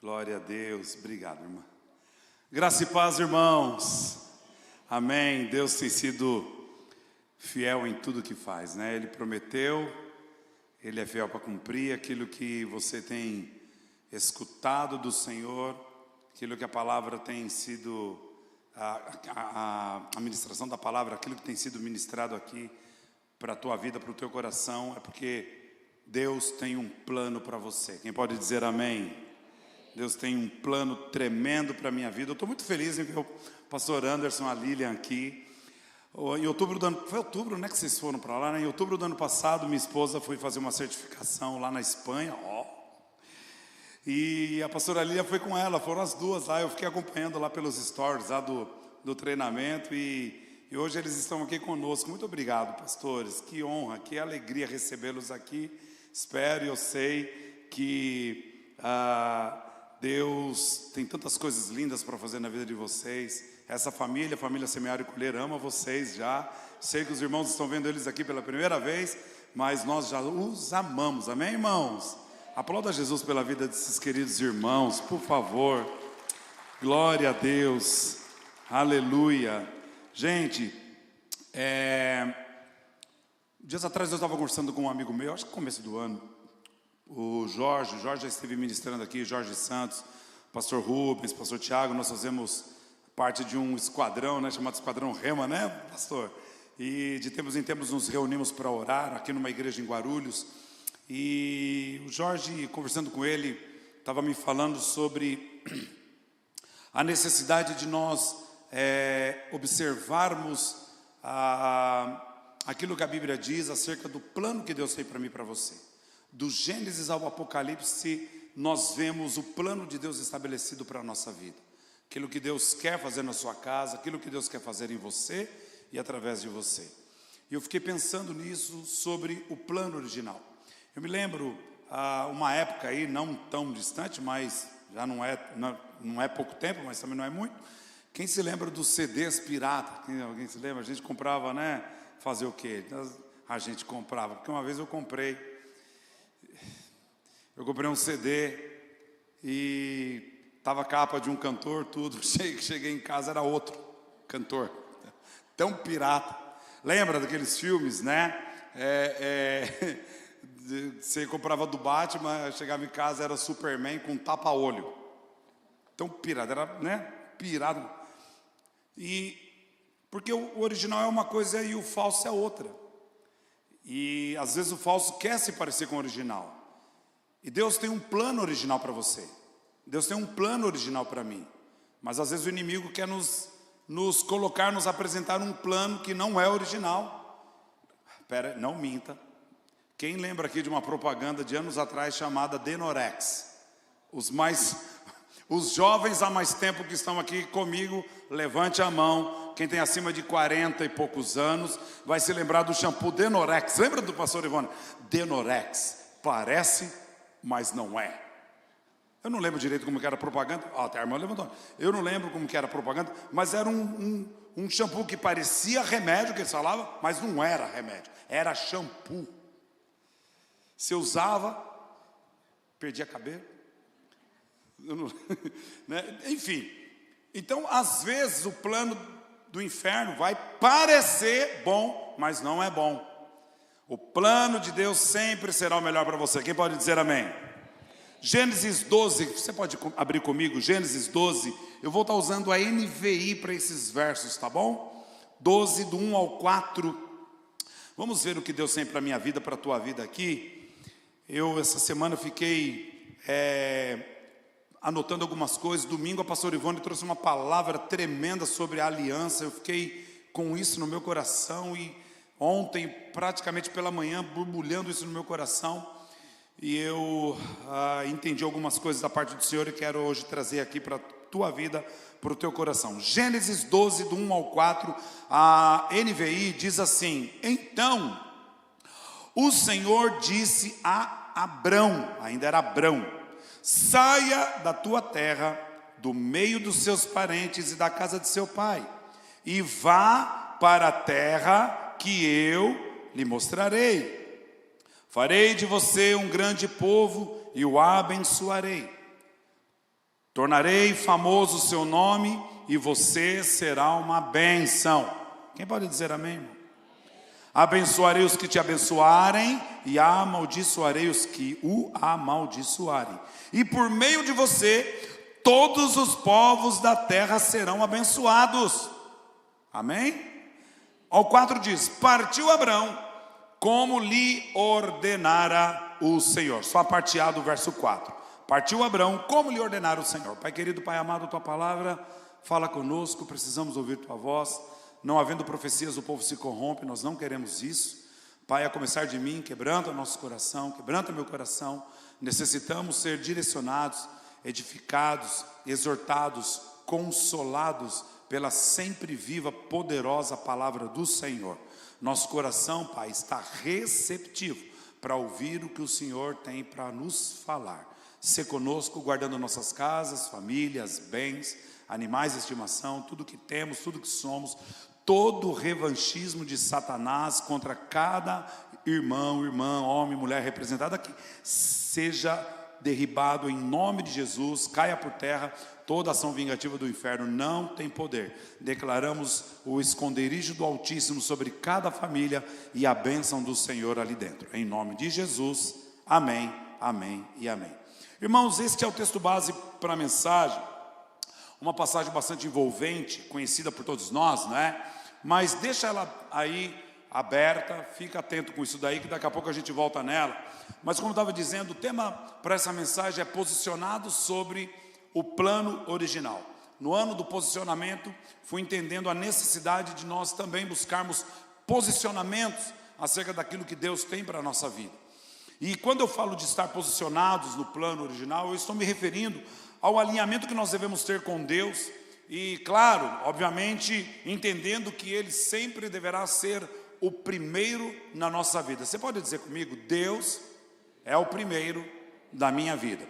Glória a Deus. Obrigado, irmã. Graça e paz, irmãos. Amém. Deus tem sido fiel em tudo que faz, né? Ele prometeu, Ele é fiel para cumprir aquilo que você tem escutado do Senhor, aquilo que a palavra tem sido, a ministração da palavra, aquilo que tem sido ministrado aqui para a tua vida, para o teu coração, é porque Deus tem um plano para você. Quem pode dizer amém? Deus tem um plano tremendo para a minha vida. Eu estou muito feliz em ver o pastor Anderson, a Lilian aqui. Em outubro do ano, foi outubro, né, que vocês foram para lá, né? Em outubro do ano passado, minha esposa foi fazer uma certificação lá na Espanha, e a pastora Lilian foi com ela, foram as duas lá. Eu fiquei acompanhando lá pelos stories lá do treinamento, e hoje eles estão aqui conosco. Muito obrigado, pastores, que honra, que alegria recebê-los aqui. Espero e eu sei que Deus tem tantas coisas lindas para fazer na vida de vocês. Essa família, a família Semear e Colher, ama vocês já. Sei que os irmãos estão vendo eles aqui pela primeira vez, mas nós já os amamos, amém, irmãos? Aplauda Jesus pela vida desses queridos irmãos, por favor. Glória a Deus, aleluia. Gente, dias atrás eu estava conversando com um amigo meu, acho que no começo do ano, o Jorge já esteve ministrando aqui, Jorge Santos, pastor Rubens, pastor Tiago. Nós fazemos parte de um esquadrão, né, chamado Esquadrão Rema, né, pastor? E de tempos em tempos nos reunimos para orar aqui numa igreja em Guarulhos. E o Jorge, conversando com ele, estava me falando sobre a necessidade de nós observarmos aquilo que a Bíblia diz acerca do plano que Deus tem para mim e para você. Do Gênesis ao Apocalipse, nós vemos o plano de Deus estabelecido para a nossa vida. Aquilo que Deus quer fazer na sua casa, aquilo que Deus quer fazer em você e através de você. E eu fiquei pensando nisso, sobre o plano original. Eu me lembro, uma época aí, não tão distante, mas já não é pouco tempo, mas também não é muito. Quem se lembra dos CDs pirata? Alguém se lembra? A gente comprava, né? Fazer o quê? A gente comprava, porque uma vez eu comprei um CD e estava a capa de um cantor, tudo. Cheguei em casa, era outro cantor, tão pirata. Lembra daqueles filmes, né? Você comprava do Batman, chegava em casa, era Superman com tapa-olho. Tão pirata, era, né? Pirado. E porque o original é uma coisa e o falso é outra. E às vezes o falso quer se parecer com o original. E Deus tem um plano original para você. Deus tem um plano original para mim. Mas às vezes o inimigo quer nos colocar, nos apresentar um plano que não é original. Não minta. Quem lembra aqui de uma propaganda de anos atrás chamada Denorex? Os jovens há mais tempo que estão aqui comigo, levante a mão. Quem tem acima de 40 e poucos anos vai se lembrar do shampoo Denorex. Lembra do pastor Ivone? Denorex. Parece, mas não é. Eu não lembro direito como que era a propaganda. Até a irmã levantou. Eu não lembro como que era a propaganda, mas era um shampoo que parecia remédio, que eles falavam, mas não era remédio. Era shampoo. Se usava, perdia cabelo. Né? Enfim. Então, às vezes, o plano do inferno vai parecer bom, mas não é bom. O plano de Deus sempre será o melhor para você. Quem pode dizer amém? Gênesis 12, você pode abrir comigo, Gênesis 12. Eu vou estar usando a NVI para esses versos, tá bom? 12, do 1 ao 4. Vamos ver o que Deus tem para a minha vida, para a tua vida aqui. Essa semana, fiquei anotando algumas coisas. Domingo a pastora Ivone trouxe uma palavra tremenda sobre a aliança. Eu fiquei com isso no meu coração, e ontem, praticamente pela manhã, borbulhando isso no meu coração. E eu entendi algumas coisas da parte do Senhor e quero hoje trazer aqui para a tua vida, para o teu coração. Gênesis 12, do 1 ao 4, a NVI diz assim: Então, o Senhor disse a Abrão, ainda era Abrão: saia da tua terra, do meio dos seus parentes e da casa de seu pai, e vá para a terra que eu lhe mostrarei. Farei de você um grande povo e o abençoarei. Tornarei famoso o seu nome e você será uma bênção. Quem pode dizer amém, irmão? Abençoarei os que te abençoarem e amaldiçoarei os que o amaldiçoarem. E por meio de você, todos os povos da terra serão abençoados. Amém? Ao 4 diz: partiu Abrão, como lhe ordenara o Senhor. Só a parte A do verso 4. Partiu Abrão, como lhe ordenara o Senhor. Pai querido, Pai amado, tua palavra fala conosco, precisamos ouvir tua voz. Não havendo profecias, o povo se corrompe, nós não queremos isso. Pai, a começar de mim, quebranta nosso coração, quebranta meu coração. Necessitamos ser direcionados, edificados, exortados, consolados pela sempre viva, poderosa palavra do Senhor. Nosso coração, Pai, está receptivo para ouvir o que o Senhor tem para nos falar. Sê conosco, guardando nossas casas, famílias, bens, animais de estimação, tudo que temos, tudo que somos, todo o revanchismo de Satanás contra cada irmão, irmã, homem, mulher representada aqui, seja derribado em nome de Jesus, caia por terra. Toda ação vingativa do inferno não tem poder. Declaramos o esconderijo do Altíssimo sobre cada família e a bênção do Senhor ali dentro. Em nome de Jesus, amém, amém e amém. Irmãos, este é o texto base para a mensagem. Uma passagem bastante envolvente, conhecida por todos nós, não é? Mas deixa ela aí aberta, fica atento com isso daí, que daqui a pouco a gente volta nela. Mas como eu estava dizendo, o tema para essa mensagem é posicionado sobre o plano original. No ano do posicionamento, fui entendendo a necessidade de nós também buscarmos posicionamentos acerca daquilo que Deus tem para a nossa vida. E quando eu falo de estar posicionados no plano original, eu estou me referindo ao alinhamento que nós devemos ter com Deus. E claro, obviamente, entendendo que Ele sempre deverá ser o primeiro na nossa vida. Você pode dizer comigo: Deus é o primeiro da minha vida.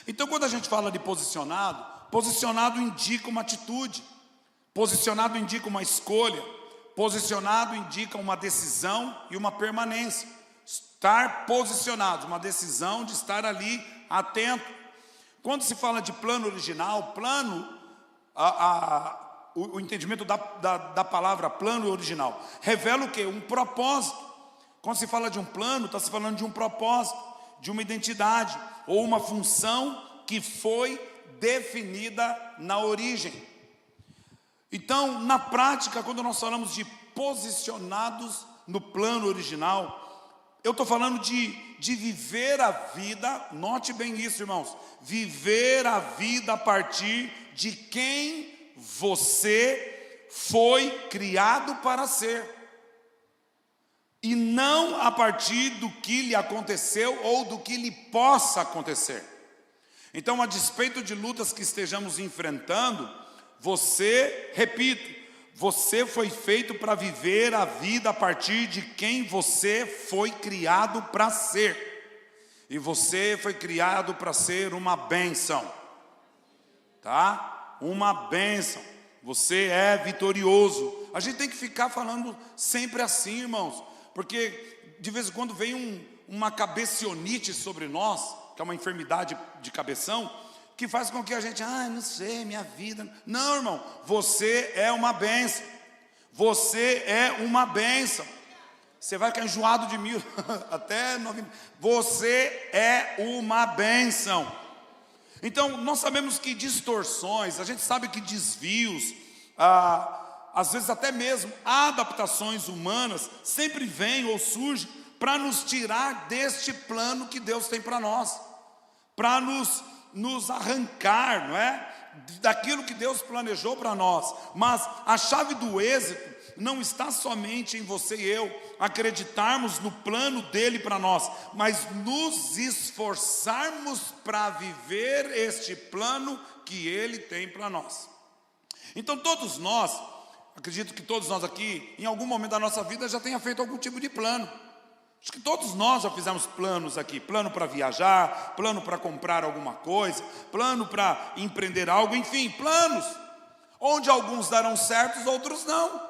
Então, quando a gente fala de posicionado, posicionado indica uma atitude, posicionado indica uma escolha, posicionado indica uma decisão e uma permanência. Estar posicionado, uma decisão de estar ali atento. Quando se fala de plano original, plano, o entendimento da palavra plano original revela o quê? Um propósito. Quando se fala de um plano, está se falando de um propósito, de uma identidade ou uma função que foi definida na origem. Então, na prática, quando nós falamos de posicionados no plano original, eu estou falando de viver a vida. Note bem isso, irmãos: viver a vida a partir de quem você foi criado para ser, e não a partir do que lhe aconteceu ou do que lhe possa acontecer. Então, a despeito de lutas que estejamos enfrentando, você, repito, você foi feito para viver a vida a partir de quem você foi criado para ser. E você foi criado para ser uma bênção, tá? Uma bênção. Você é vitorioso. A gente tem que ficar falando sempre assim, irmãos, porque de vez em quando vem uma cabecionite sobre nós, que é uma enfermidade de cabeção, que faz com que a gente, não sei, minha vida. Não, irmão, você é uma bênção. Você é uma bênção. Você vai ficar enjoado de mim até 9. Você é uma bênção. Então, nós sabemos que distorções, a gente sabe que desvios, às vezes até mesmo adaptações humanas, sempre vêm ou surgem para nos tirar deste plano que Deus tem para nós, para nos arrancar, não é? Daquilo que Deus planejou para nós. Mas a chave do êxito não está somente em você e eu acreditarmos no plano dele para nós, mas nos esforçarmos para viver este plano que ele tem para nós. Então todos nós, acredito que todos nós aqui, em algum momento da nossa vida já tenha feito algum tipo de plano. Acho que todos nós já fizemos planos aqui: plano para viajar, plano para comprar alguma coisa, plano para empreender algo, enfim, planos, onde alguns darão certos, outros não.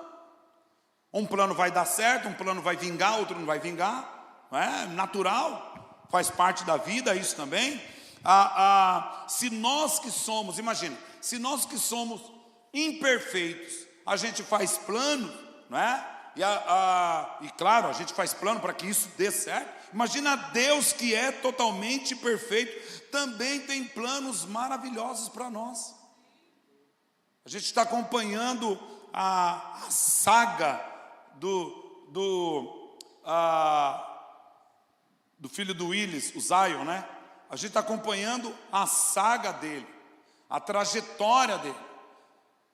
Um plano vai dar certo, um plano vai vingar, outro não vai vingar, não é? Natural, faz parte da vida isso também. se nós que somos, imagina, se nós que somos imperfeitos, a gente faz plano, não é? E claro, a gente faz plano para que isso dê certo. Imagina Deus, que é totalmente perfeito, também tem planos maravilhosos para nós. A gente está acompanhando a saga do filho do Willis, o Zion, né? A gente está acompanhando a saga dele, a trajetória dele.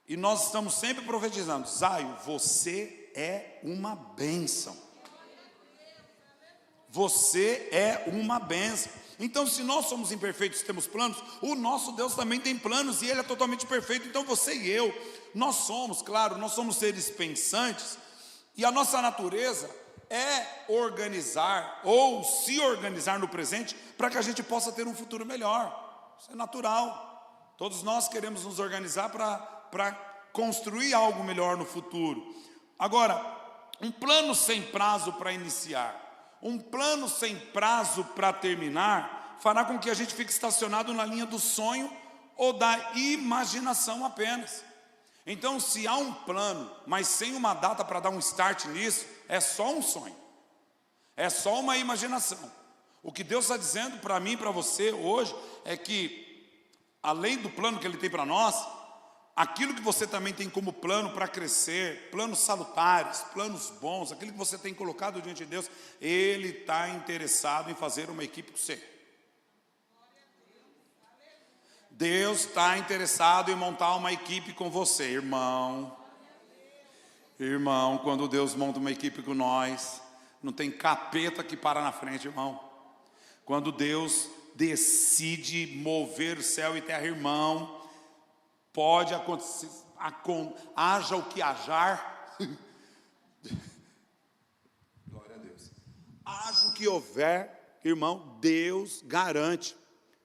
E nós estamos sempre profetizando: Zion, você é uma bênção. Você é uma bênção. Então, se nós somos imperfeitos e temos planos, o nosso Deus também tem planos e Ele é totalmente perfeito. Então você e eu, nós somos, claro, nós somos seres pensantes, e a nossa natureza é organizar ou se organizar no presente para que a gente possa ter um futuro melhor. Isso é natural. Todos nós queremos nos organizar para construir algo melhor no futuro. Agora, um plano sem prazo para iniciar, um plano sem prazo para terminar, fará com que a gente fique estacionado na linha do sonho ou da imaginação apenas. Então, se há um plano, mas sem uma data para dar um start nisso, é só um sonho, é só uma imaginação. O que Deus está dizendo para mim e para você hoje é que, além do plano que Ele tem para nós, aquilo que você também tem como plano para crescer, planos salutares, planos bons, aquilo que você tem colocado diante de Deus, Ele está interessado em fazer uma equipe com você. Deus está interessado em montar uma equipe com você, irmão. Irmão, quando Deus monta uma equipe com nós, não tem capeta que para na frente, irmão. Quando Deus decide mover céu e terra, irmão, pode acontecer, haja o que hajar. Glória a Deus. Haja o que houver, irmão, Deus garante.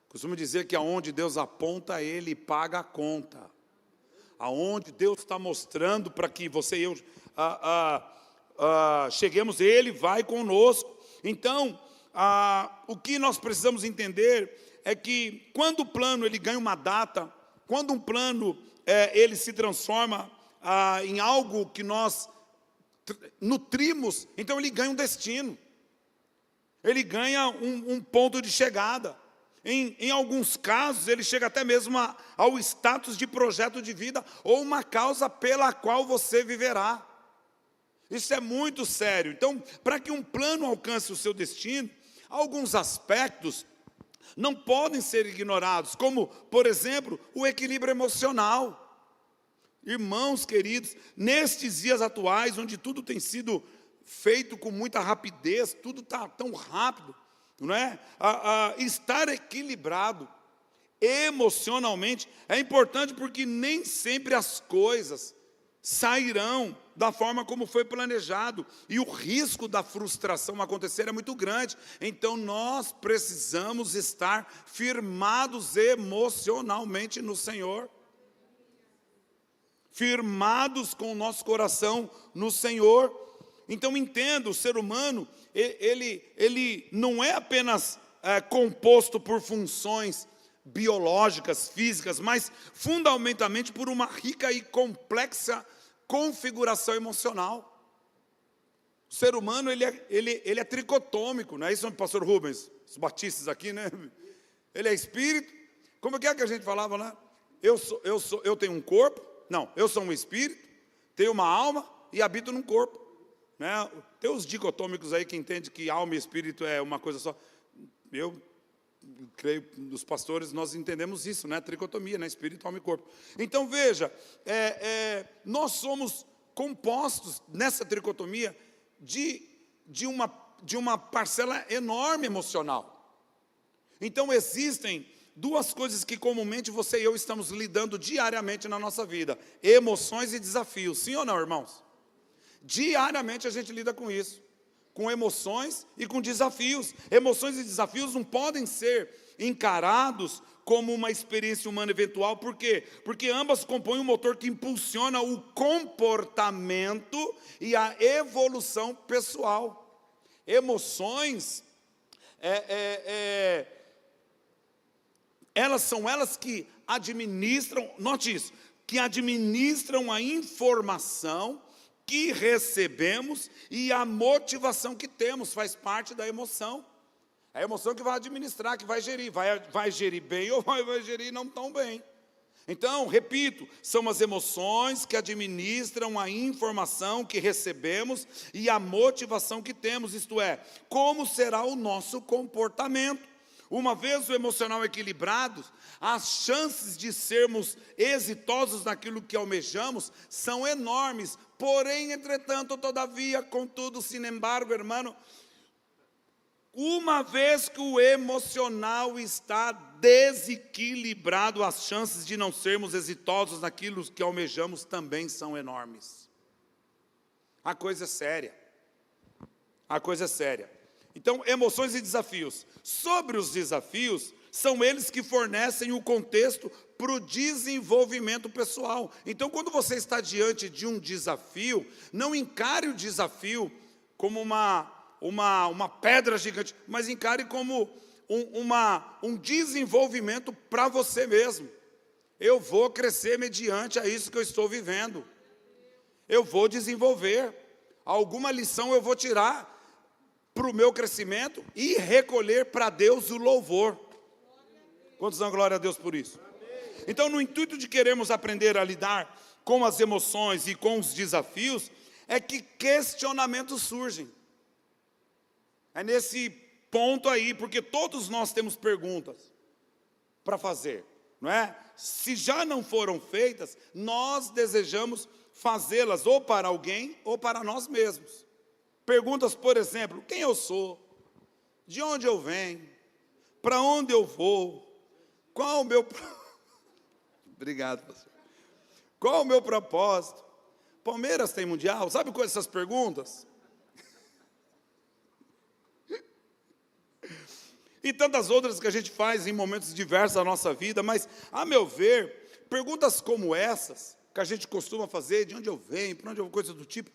Costumo dizer que aonde Deus aponta, Ele paga a conta. Aonde Deus está mostrando para que você e eu cheguemos, Ele vai conosco. Então, o que nós precisamos entender é que quando o plano ele ganha uma data, quando um plano ele se transforma em algo que nós nutrimos, então ele ganha um destino, ele ganha um ponto de chegada. Em alguns casos, ele chega até mesmo ao status de projeto de vida, ou uma causa pela qual você viverá. Isso é muito sério. Então, para que um plano alcance o seu destino, alguns aspectos não podem ser ignorados, como, por exemplo, o equilíbrio emocional. Irmãos queridos, nestes dias atuais, onde tudo tem sido feito com muita rapidez, tudo está tão rápido, não é? Estar equilibrado emocionalmente é importante, porque nem sempre as coisas sairão da forma como foi planejado, e o risco da frustração acontecer é muito grande. Então nós precisamos estar firmados emocionalmente no Senhor, firmados com o nosso coração no Senhor. Então entenda, o ser humano, ele não é apenas composto por funções biológicas, físicas, mas fundamentalmente por uma rica e complexa configuração emocional. O ser humano ele é tricotômico, não é isso, pastor Rubens? Os batistas aqui, né? Ele é espírito. Como é que a gente falava lá? Eu tenho um corpo. Não, eu sou um espírito, tenho uma alma e habito num corpo, né? Tem os dicotômicos aí que entendem que alma e espírito é uma coisa só. Eu creio, os pastores, nós entendemos isso, né? Tricotomia, né? Espírito, alma e corpo. Então veja, nós somos compostos nessa tricotomia de uma parcela enorme emocional. Então existem duas coisas que comumente você e eu estamos lidando diariamente na nossa vida: emoções e desafios. Sim ou não, irmãos? Diariamente a gente lida com isso, com emoções e com desafios. Emoções e desafios não podem ser encarados como uma experiência humana eventual. Por quê? Porque ambas compõem um motor que impulsiona o comportamento e a evolução pessoal. Emoções são elas que administram, note isso, que administram a informação que recebemos e a motivação que temos, faz parte da emoção. É a emoção que vai administrar, que vai gerir, vai gerir bem ou vai gerir não tão bem. Então, repito, são as emoções que administram a informação que recebemos e a motivação que temos, isto é, como será o nosso comportamento. Uma vez o emocional equilibrado, as chances de sermos exitosos naquilo que almejamos são enormes. Porém, entretanto, todavia, contudo, sin embargo, irmão, uma vez que o emocional está desequilibrado, as chances de não sermos exitosos naquilo que almejamos também são enormes. A coisa é séria. A coisa é séria. Então, emoções e desafios. Sobre os desafios, são eles que fornecem o contexto para o desenvolvimento pessoal. Então, quando você está diante de um desafio, não encare o desafio como uma pedra gigante, mas encare como um desenvolvimento para você mesmo. Eu vou crescer mediante a isso que eu estou vivendo. Eu vou desenvolver. Alguma lição eu vou tirar para o meu crescimento e recolher para Deus o louvor. Quantos dão glória a Deus por isso? Então, no intuito de queremos aprender a lidar com as emoções e com os desafios, é que questionamentos surgem. É nesse ponto aí, porque todos nós temos perguntas para fazer, não é? Se já não foram feitas, nós desejamos fazê-las ou para alguém ou para nós mesmos. Perguntas, por exemplo, quem eu sou? De onde eu venho? Para onde eu vou? Qual o meu... Obrigado, pastor. Qual o meu propósito? Palmeiras tem mundial? Sabe quais são essas perguntas? E tantas outras que a gente faz em momentos diversos da nossa vida, mas, a meu ver, perguntas como essas, que a gente costuma fazer, de onde eu venho, para onde eu vou, coisa do tipo,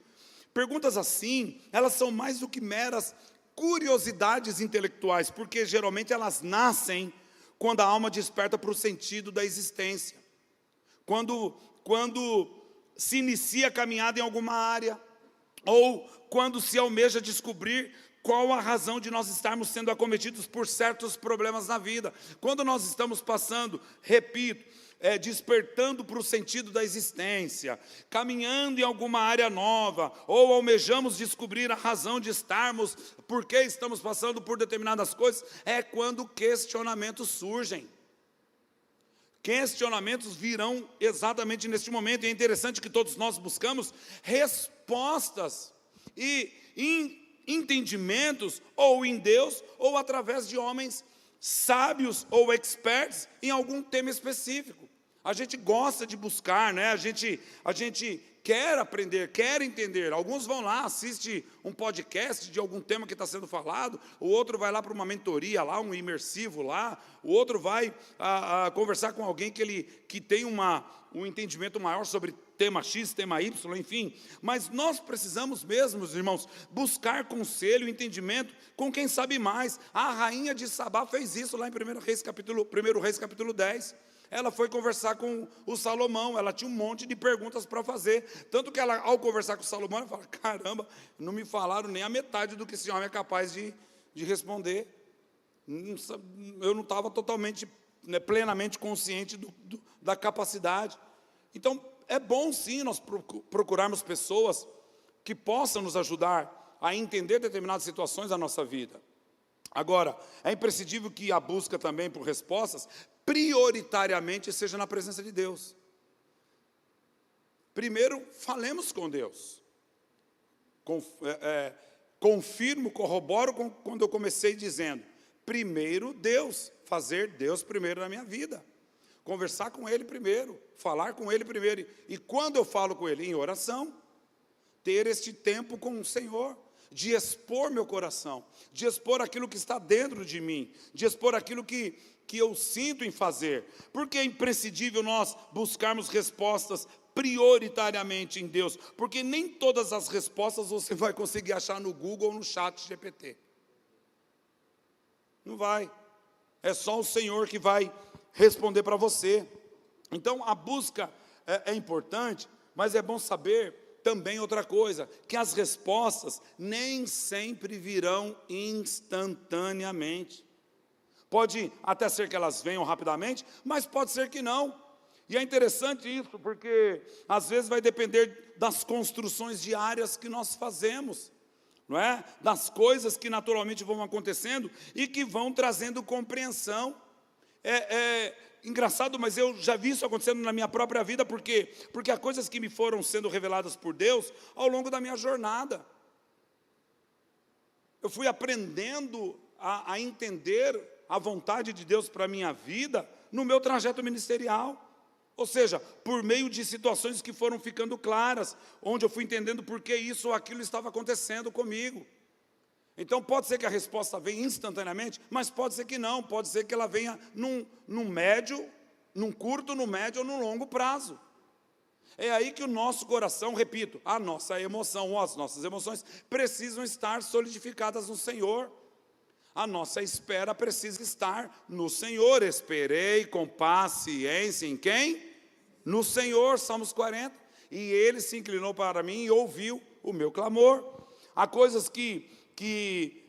perguntas assim, elas são mais do que meras curiosidades intelectuais, porque geralmente elas nascem quando a alma desperta para o sentido da existência. Quando se inicia a caminhada em alguma área, ou quando se almeja descobrir qual a razão de nós estarmos sendo acometidos por certos problemas na vida. Quando nós estamos passando, repito, despertando para o sentido da existência, caminhando em alguma área nova, ou almejamos descobrir a razão de estarmos, por que estamos passando por determinadas coisas, é quando questionamentos surgem. Questionamentos virão exatamente neste momento, e é interessante que todos nós buscamos respostas e entendimentos, ou em Deus, ou através de homens sábios ou experts em algum tema específico. A gente gosta de buscar, né? A gente quer aprender, quer entender. Alguns vão lá, assistem um podcast de algum tema que está sendo falado, o outro vai lá para uma mentoria lá, um imersivo lá, o outro vai conversar com alguém que tem um entendimento maior sobre tema X, tema Y, enfim. Mas nós precisamos mesmo, irmãos, buscar conselho e entendimento com quem sabe mais. A rainha de Sabá fez isso lá em 1 Reis capítulo 10. Ela foi conversar com o Salomão, ela tinha um monte de perguntas para fazer, tanto que ela, ao conversar com o Salomão, ela fala, caramba, não me falaram nem a metade do que esse homem é capaz de responder. Eu não estava totalmente, plenamente consciente da capacidade. Então, é bom sim nós procurarmos pessoas que possam nos ajudar a entender determinadas situações da nossa vida. Agora, é imprescindível que a busca também por respostas, prioritariamente, seja na presença de Deus. Primeiro, falemos com Deus. Confirmo, corroboro quando eu comecei dizendo, primeiro Deus, fazer Deus primeiro na minha vida. Conversar com Ele primeiro, falar com Ele primeiro. E quando eu falo com Ele? Em oração. Ter este tempo com o Senhor, de expor meu coração, de expor aquilo que está dentro de mim, de expor aquilo que eu sinto em fazer. Porque é imprescindível nós buscarmos respostas prioritariamente em Deus, porque nem todas as respostas você vai conseguir achar no Google ou no chat GPT. Não vai. É só o Senhor que vai responder para você. Então, a busca é importante, mas é bom saber também outra coisa, que as respostas nem sempre virão instantaneamente. Pode até ser que elas venham rapidamente, mas pode ser que não. E é interessante isso, porque às vezes vai depender das construções diárias que nós fazemos, não é? Das coisas que naturalmente vão acontecendo e que vão trazendo compreensão. É engraçado, mas eu já vi isso acontecendo na minha própria vida, porque há coisas que me foram sendo reveladas por Deus ao longo da minha jornada. Eu fui aprendendo a entender a vontade de Deus para a minha vida no meu trajeto ministerial. Ou seja, por meio de situações que foram ficando claras, onde eu fui entendendo por que isso ou aquilo estava acontecendo comigo. Então pode ser que a resposta venha instantaneamente, mas pode ser que não, pode ser que ela venha num médio, num curto, no médio ou no longo prazo. É aí que o nosso coração, repito, a nossa emoção ou as nossas emoções precisam estar solidificadas no Senhor. A nossa espera precisa estar no Senhor. Esperei com paciência em quem? No Senhor, Salmos 40. E Ele se inclinou para mim e ouviu o meu clamor. Há coisas que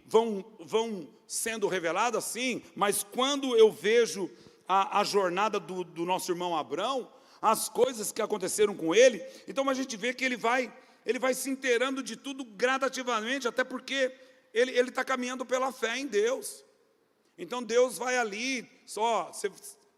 vão sendo reveladas, sim, mas quando eu vejo a jornada do nosso irmão Abrão, as coisas que aconteceram com ele, então a gente vê que ele vai se inteirando de tudo gradativamente, até porque ele está caminhando pela fé em Deus. Então Deus vai ali,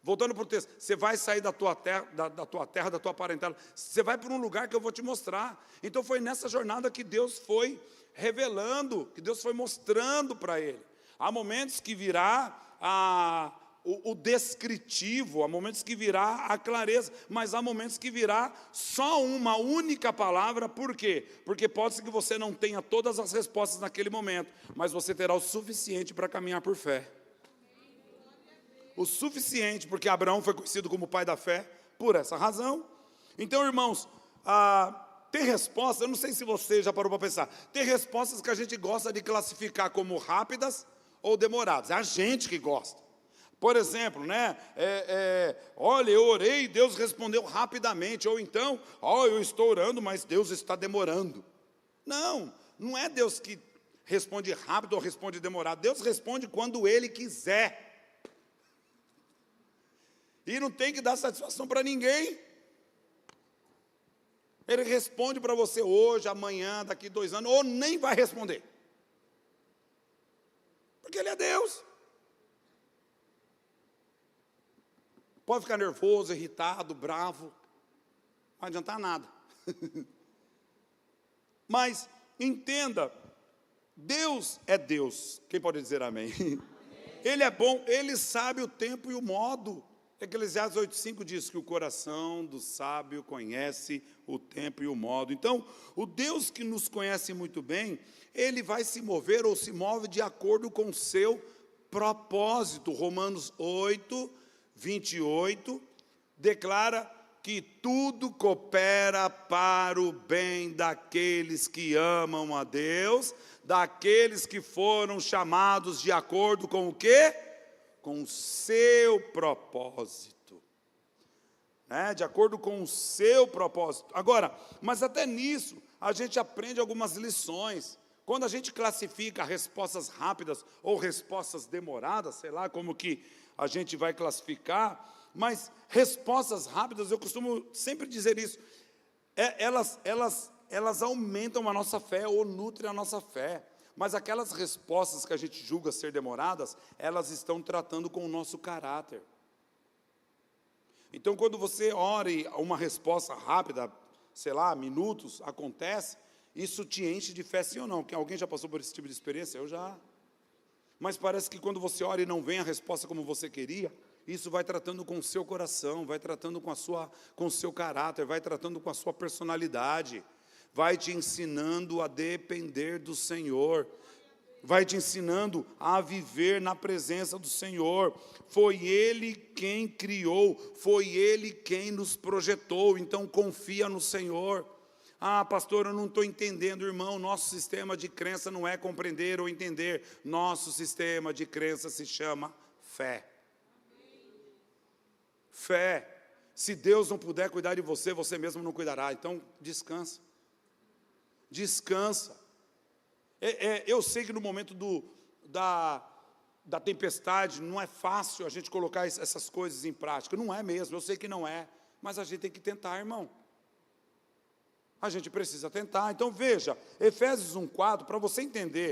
voltando para o texto, você vai sair da tua terra, da tua parentela, você vai para um lugar que eu vou te mostrar. Então foi nessa jornada que Deus foi revelando, que Deus foi mostrando para ele. Há momentos que virá o descritivo, há momentos que virá a clareza, mas há momentos que virá só uma única palavra. Por quê? Porque pode ser que você não tenha todas as respostas naquele momento, mas você terá o suficiente para caminhar por fé. O suficiente, porque Abraão foi conhecido como o pai da fé, por essa razão. Então, irmãos, tem respostas, eu não sei se você já parou para pensar, tem respostas que a gente gosta de classificar como rápidas ou demoradas, é a gente que gosta. Por exemplo, né, olha, eu orei e Deus respondeu rapidamente, ou então, eu estou orando, mas Deus está demorando. Não é Deus que responde rápido ou responde demorado, Deus responde quando Ele quiser. E não tem que dar satisfação para ninguém. Ele responde para você hoje, amanhã, daqui 2 anos, ou nem vai responder. Porque Ele é Deus. Pode ficar nervoso, irritado, bravo, não vai adiantar nada. Mas entenda, Deus é Deus. Quem pode dizer amém? Ele é bom, Ele sabe o tempo e o modo. Eclesiastes 8,5 diz que o coração do sábio conhece o tempo e o modo. Então, o Deus que nos conhece muito bem, Ele vai se mover ou se move de acordo com o seu propósito. Romanos 8:28 declara que tudo coopera para o bem daqueles que amam a Deus, daqueles que foram chamados de acordo com o quê? Com o seu propósito, né? De acordo com o seu propósito. Agora, mas até nisso, a gente aprende algumas lições. Quando a gente classifica respostas rápidas ou respostas demoradas, sei lá como que a gente vai classificar, mas respostas rápidas, eu costumo sempre dizer isso, elas aumentam a nossa fé ou nutrem a nossa fé. Mas aquelas respostas que a gente julga ser demoradas, elas estão tratando com o nosso caráter. Então, quando você ora e uma resposta rápida, sei lá, minutos, acontece, isso te enche de fé, sim ou não? Alguém já passou por esse tipo de experiência? Eu já. Mas parece que quando você ora e não vem a resposta como você queria, isso vai tratando com o seu coração, vai tratando com o seu caráter, vai tratando com a sua personalidade. Vai te ensinando a depender do Senhor, vai te ensinando a viver na presença do Senhor. Foi Ele quem criou, foi Ele quem nos projetou, então confia no Senhor. Pastor, eu não estou entendendo, irmão, nosso sistema de crença não é compreender ou entender, nosso sistema de crença se chama fé. Fé. Se Deus não puder cuidar de você, você mesmo não cuidará. Então, descansa. Descansa. Eu sei que no momento da tempestade, não é fácil a gente colocar essas coisas em prática. Não é mesmo, eu sei que não é. Mas a gente tem que tentar, irmão. A gente precisa tentar. Então veja, Efésios 1:4, para você entender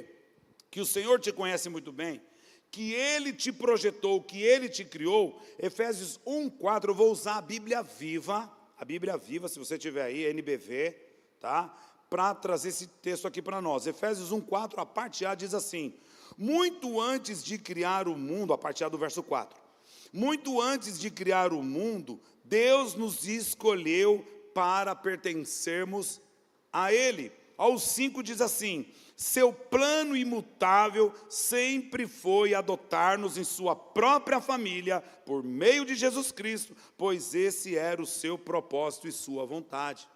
que o Senhor te conhece muito bem, que Ele te projetou, que Ele te criou. Efésios 1:4, eu vou usar a Bíblia Viva, se você tiver aí, NBV, tá? Para trazer esse texto aqui para nós. Efésios 1:4, a parte A diz assim: muito antes de criar o mundo, a parte A do verso 4, muito antes de criar o mundo, Deus nos escolheu para pertencermos a Ele. Ao 5 diz assim: seu plano imutável sempre foi adotar-nos em sua própria família, por meio de Jesus Cristo, pois esse era o seu propósito e sua vontade.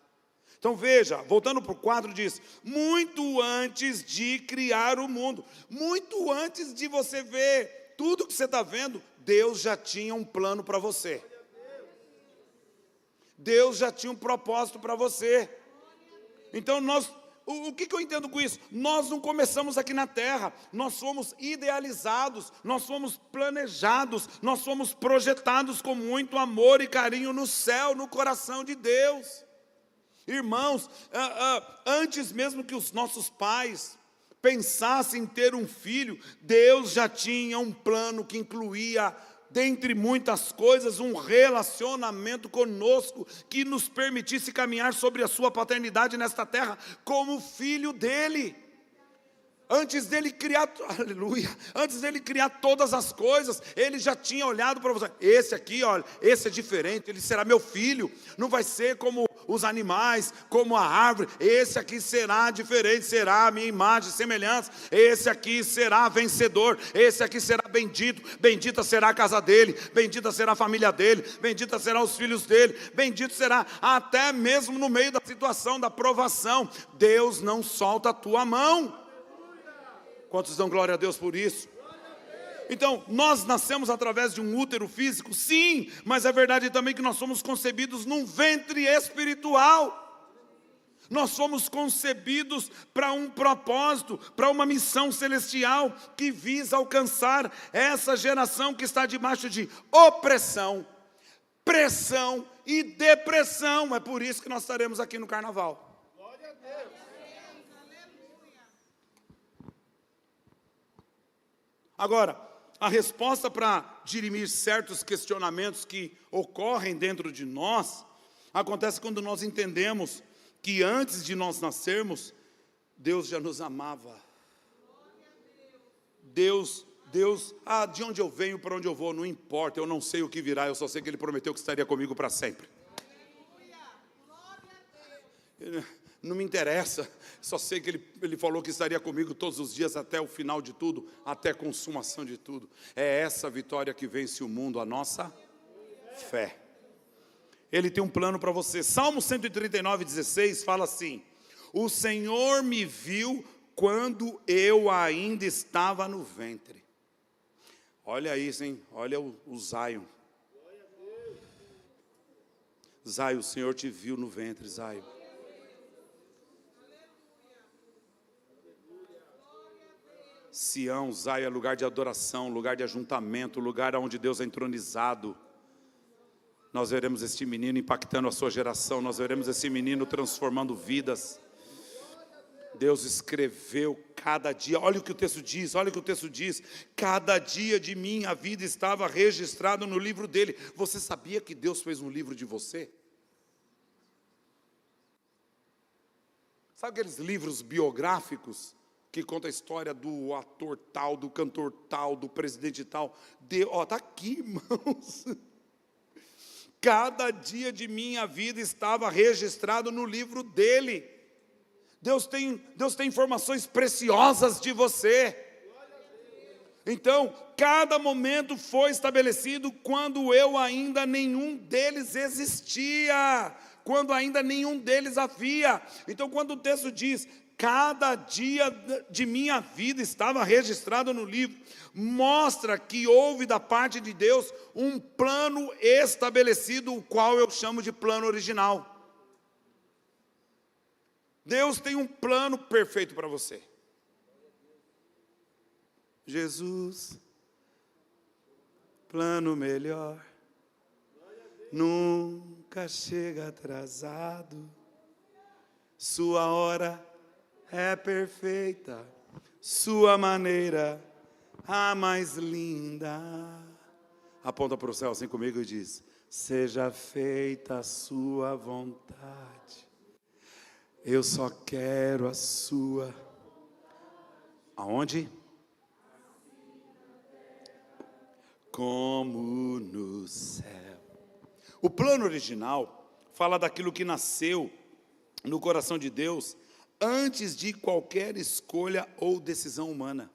Então veja, voltando para o 4 diz, muito antes de criar o mundo, muito antes de você ver tudo que você está vendo, Deus já tinha um plano para você. Deus já tinha um propósito para você. Então o que eu entendo com isso? Nós não começamos aqui na terra, nós fomos idealizados, nós fomos planejados, nós fomos projetados com muito amor e carinho no céu, no coração de Deus. Irmãos, antes mesmo que os nossos pais pensassem em ter um filho, Deus já tinha um plano que incluía, dentre muitas coisas, um relacionamento conosco que nos permitisse caminhar sobre a sua paternidade nesta terra como filho dele. Antes dele criar, aleluia, antes dele criar todas as coisas, ele já tinha olhado para você. Esse aqui, olha, esse é diferente, ele será meu filho, não vai ser como os animais, como a árvore. Esse aqui será diferente, será a minha imagem e semelhança. Esse aqui será vencedor, esse aqui será bendito. Bendita será a casa dele, bendita será a família dele, bendita será os filhos dele, bendito será até mesmo no meio da situação, da provação. Deus não solta a tua mão. Quantos dão glória a Deus por isso? Então, nós nascemos através de um útero físico, sim, mas é verdade também que nós somos concebidos num ventre espiritual. Nós somos concebidos para um propósito, para uma missão celestial que visa alcançar essa geração que está debaixo de opressão, pressão e depressão. É por isso que nós estaremos aqui no carnaval. Glória a Deus. Agora, a resposta para dirimir certos questionamentos que ocorrem dentro de nós, acontece quando nós entendemos que antes de nós nascermos, Deus já nos amava. Deus, de onde eu venho, para onde eu vou, não importa, eu não sei o que virá, eu só sei que Ele prometeu que estaria comigo para sempre. Não me interessa, só sei que ele falou que estaria comigo todos os dias até o final de tudo, até a consumação de tudo. É essa vitória que vence o mundo, a nossa fé. Ele tem um plano para você. Salmo 139:16 fala assim: o Senhor me viu quando eu ainda estava no ventre. Olha isso, hein? Olha o Zion. Zion, o Senhor te viu no ventre, Zion. Sião, Zion é lugar de adoração, lugar de ajuntamento, lugar onde Deus é entronizado. Nós veremos este menino impactando a sua geração, nós veremos esse menino transformando vidas. Deus escreveu cada dia, olha o que o texto diz, cada dia de minha vida estava registrado no livro dele. Você sabia que Deus fez um livro de você? Sabe aqueles livros biográficos que conta a história do ator tal, do cantor tal, do presidente tal? Está aqui, irmãos. Cada dia de minha vida estava registrado no livro dele. Deus tem informações preciosas de você. Então, cada momento foi estabelecido quando ainda nenhum deles existia, quando ainda nenhum deles havia. Então, quando o texto diz, cada dia de minha vida estava registrado no livro. Mostra que houve da parte de Deus um plano estabelecido, o qual eu chamo de plano original. Deus tem um plano perfeito para você. Jesus, plano melhor, nunca chega atrasado. Sua hora é perfeita, sua maneira a mais linda. Aponta para o céu assim comigo e diz: seja feita a sua vontade. Eu só quero a sua. Aonde? Como no céu. O plano original fala daquilo que nasceu no coração de Deus antes de qualquer escolha ou decisão humana.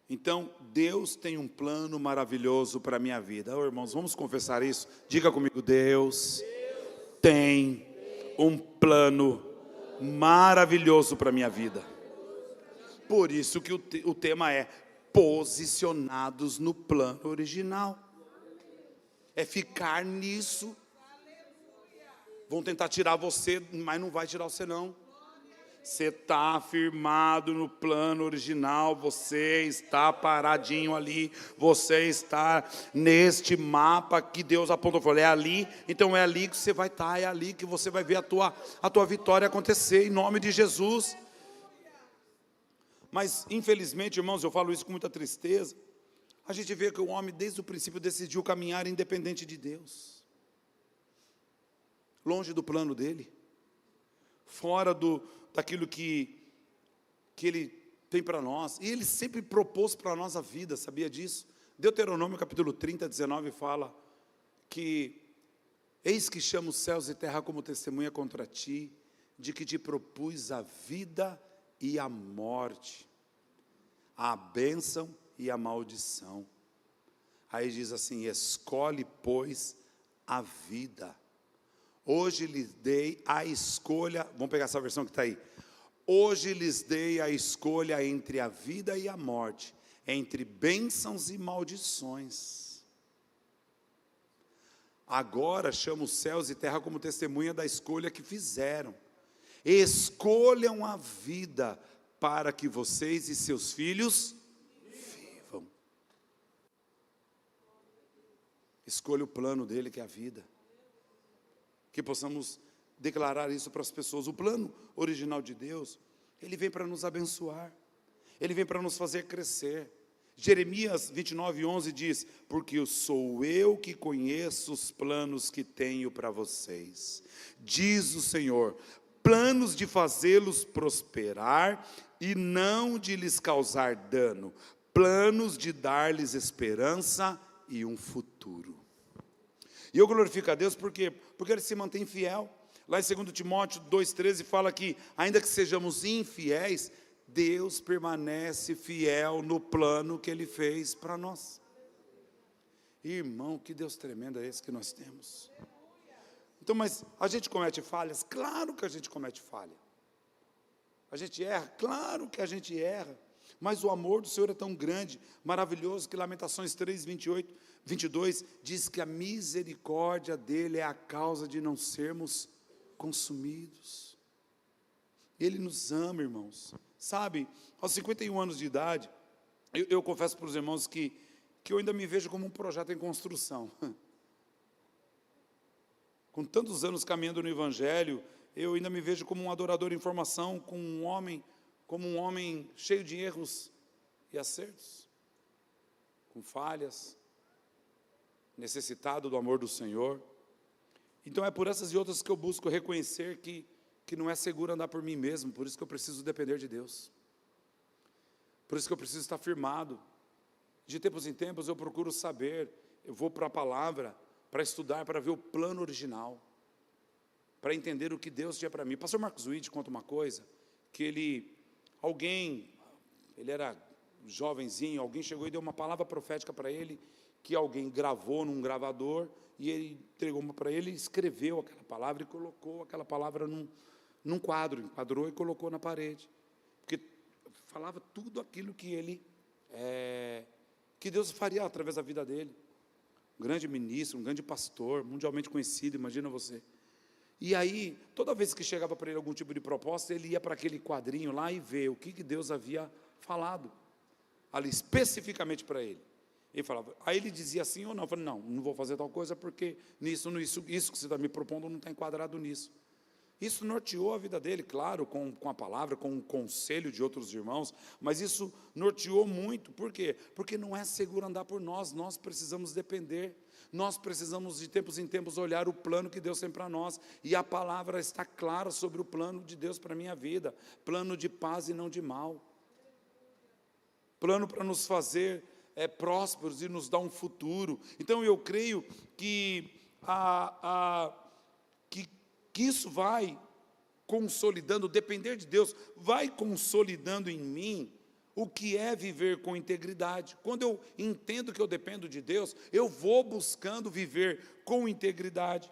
Então, Deus tem um plano maravilhoso para a minha vida. Oh, irmãos, vamos confessar isso? Diga comigo: Deus tem um plano maravilhoso para a minha vida. Por isso que o tema é posicionados no plano original. É ficar nisso. Vão tentar tirar você, mas não vai tirar você não. Você está firmado no plano original, você está paradinho ali, você está neste mapa que Deus apontou, falou, é ali, então é ali que você vai estar, é ali que você vai ver a tua vitória acontecer, em nome de Jesus. Mas infelizmente, irmãos, eu falo isso com muita tristeza, a gente vê que o homem desde o princípio decidiu caminhar independente de Deus, longe do plano dele, fora daquilo que Ele tem para nós, e Ele sempre propôs para nós a vida, sabia disso? Deuteronômio capítulo 30, 19 fala que eis que chamo os céus e terra como testemunha contra ti, de que te propus a vida e a morte, a bênção e a maldição. Aí diz assim, escolhe pois a vida. Hoje lhes dei a escolha, vamos pegar essa versão que está aí. Hoje lhes dei a escolha entre a vida e a morte, entre bênçãos e maldições. Agora chamo os céus e terra como testemunha da escolha que fizeram. Escolham a vida para que vocês e seus filhos vivam. Escolha o plano dele, que é a vida. Que possamos declarar isso para as pessoas. O plano original de Deus, ele vem para nos abençoar, ele vem para nos fazer crescer. Jeremias 29, 11 diz, porque sou eu que conheço os planos que tenho para vocês, diz o Senhor, planos de fazê-los prosperar e não de lhes causar dano, planos de dar-lhes esperança e um futuro. E eu glorifico a Deus porque Ele se mantém fiel. Lá em 2 Timóteo 2,13 fala que, ainda que sejamos infiéis, Deus permanece fiel no plano que Ele fez para nós. Irmão, que Deus tremendo é esse que nós temos. Então, mas a gente comete falhas? Claro que a gente comete falha. A gente erra? Claro que a gente erra. Mas o amor do Senhor é tão grande, maravilhoso, que Lamentações 3, 22 diz que a misericórdia dele é a causa de não sermos consumidos. Ele nos ama, irmãos. Sabe, aos 51 anos de idade, eu confesso para os irmãos que eu ainda me vejo como um projeto em construção. Com tantos anos caminhando no Evangelho, eu ainda me vejo como um adorador em formação, como um homem cheio de erros e acertos, com falhas, necessitado do amor do Senhor. Então é por essas e outras que eu busco reconhecer que não é seguro andar por mim mesmo, por isso que eu preciso depender de Deus, por isso que eu preciso estar firmado. De tempos em tempos eu procuro saber, eu vou para a palavra, para estudar, para ver o plano original, para entender o que Deus tinha para mim. O pastor Marcos Witt conta uma coisa, que ele era jovenzinho, alguém chegou e deu uma palavra profética para ele, que alguém gravou num gravador, e ele entregou uma para ele, escreveu aquela palavra e colocou aquela palavra num quadro, enquadrou e colocou na parede, porque falava tudo aquilo que que Deus faria através da vida dele. Um grande ministro, um grande pastor, mundialmente conhecido, imagina você. E aí, toda vez que chegava para ele algum tipo de proposta, ele ia para aquele quadrinho lá e ver o que Deus havia falado, ali especificamente para ele. Ele falava, aí ele dizia sim ou não. Eu falei, não vou fazer tal coisa, porque isso que você está me propondo não está enquadrado nisso. Isso norteou a vida dele, claro, com a palavra, com o conselho de outros irmãos, mas isso norteou muito. Por quê? Porque não é seguro andar por nós precisamos depender, nós precisamos de tempos em tempos olhar o plano que Deus tem para nós, e a palavra está clara sobre o plano de Deus para a minha vida, plano de paz e não de mal, plano para nos fazer prósperos e nos dar um futuro. Então eu creio que que isso vai consolidando, depender de Deus, vai consolidando em mim o que é viver com integridade. Quando eu entendo que eu dependo de Deus, eu vou buscando viver com integridade,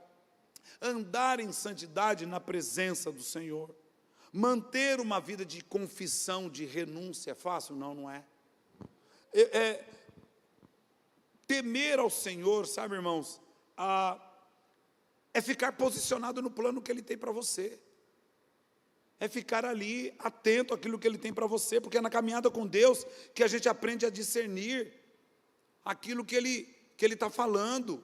andar em santidade na presença do Senhor, manter uma vida de confissão, de renúncia. É fácil? Não é. Temer ao Senhor, sabe, irmãos, é ficar posicionado no plano que Ele tem para você, é ficar ali atento àquilo que Ele tem para você, porque é na caminhada com Deus que a gente aprende a discernir aquilo que Ele está falando,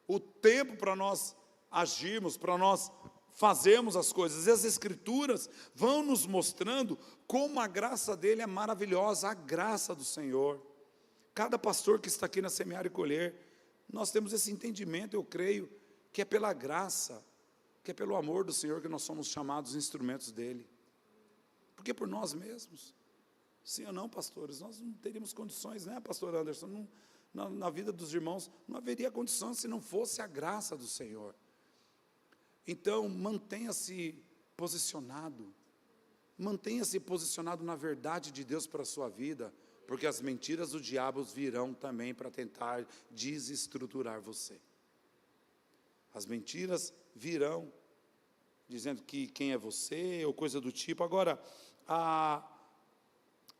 o tempo para nós agirmos, para nós fazermos as coisas. E as Escrituras vão nos mostrando como a graça dEle é maravilhosa, a graça do Senhor. Cada pastor que está aqui na Semear e Colher, nós temos esse entendimento, eu creio, que é pela graça, que é pelo amor do Senhor que nós somos chamados instrumentos dEle. Porque por nós mesmos, sim ou não, pastores, nós não teríamos condições, né, pastor Anderson? Na vida dos irmãos, não haveria condições se não fosse a graça do Senhor. Então, mantenha-se posicionado na verdade de Deus para a sua vida, porque as mentiras do diabo virão também para tentar desestruturar você. As mentiras virão, dizendo que quem é você, ou coisa do tipo. Agora,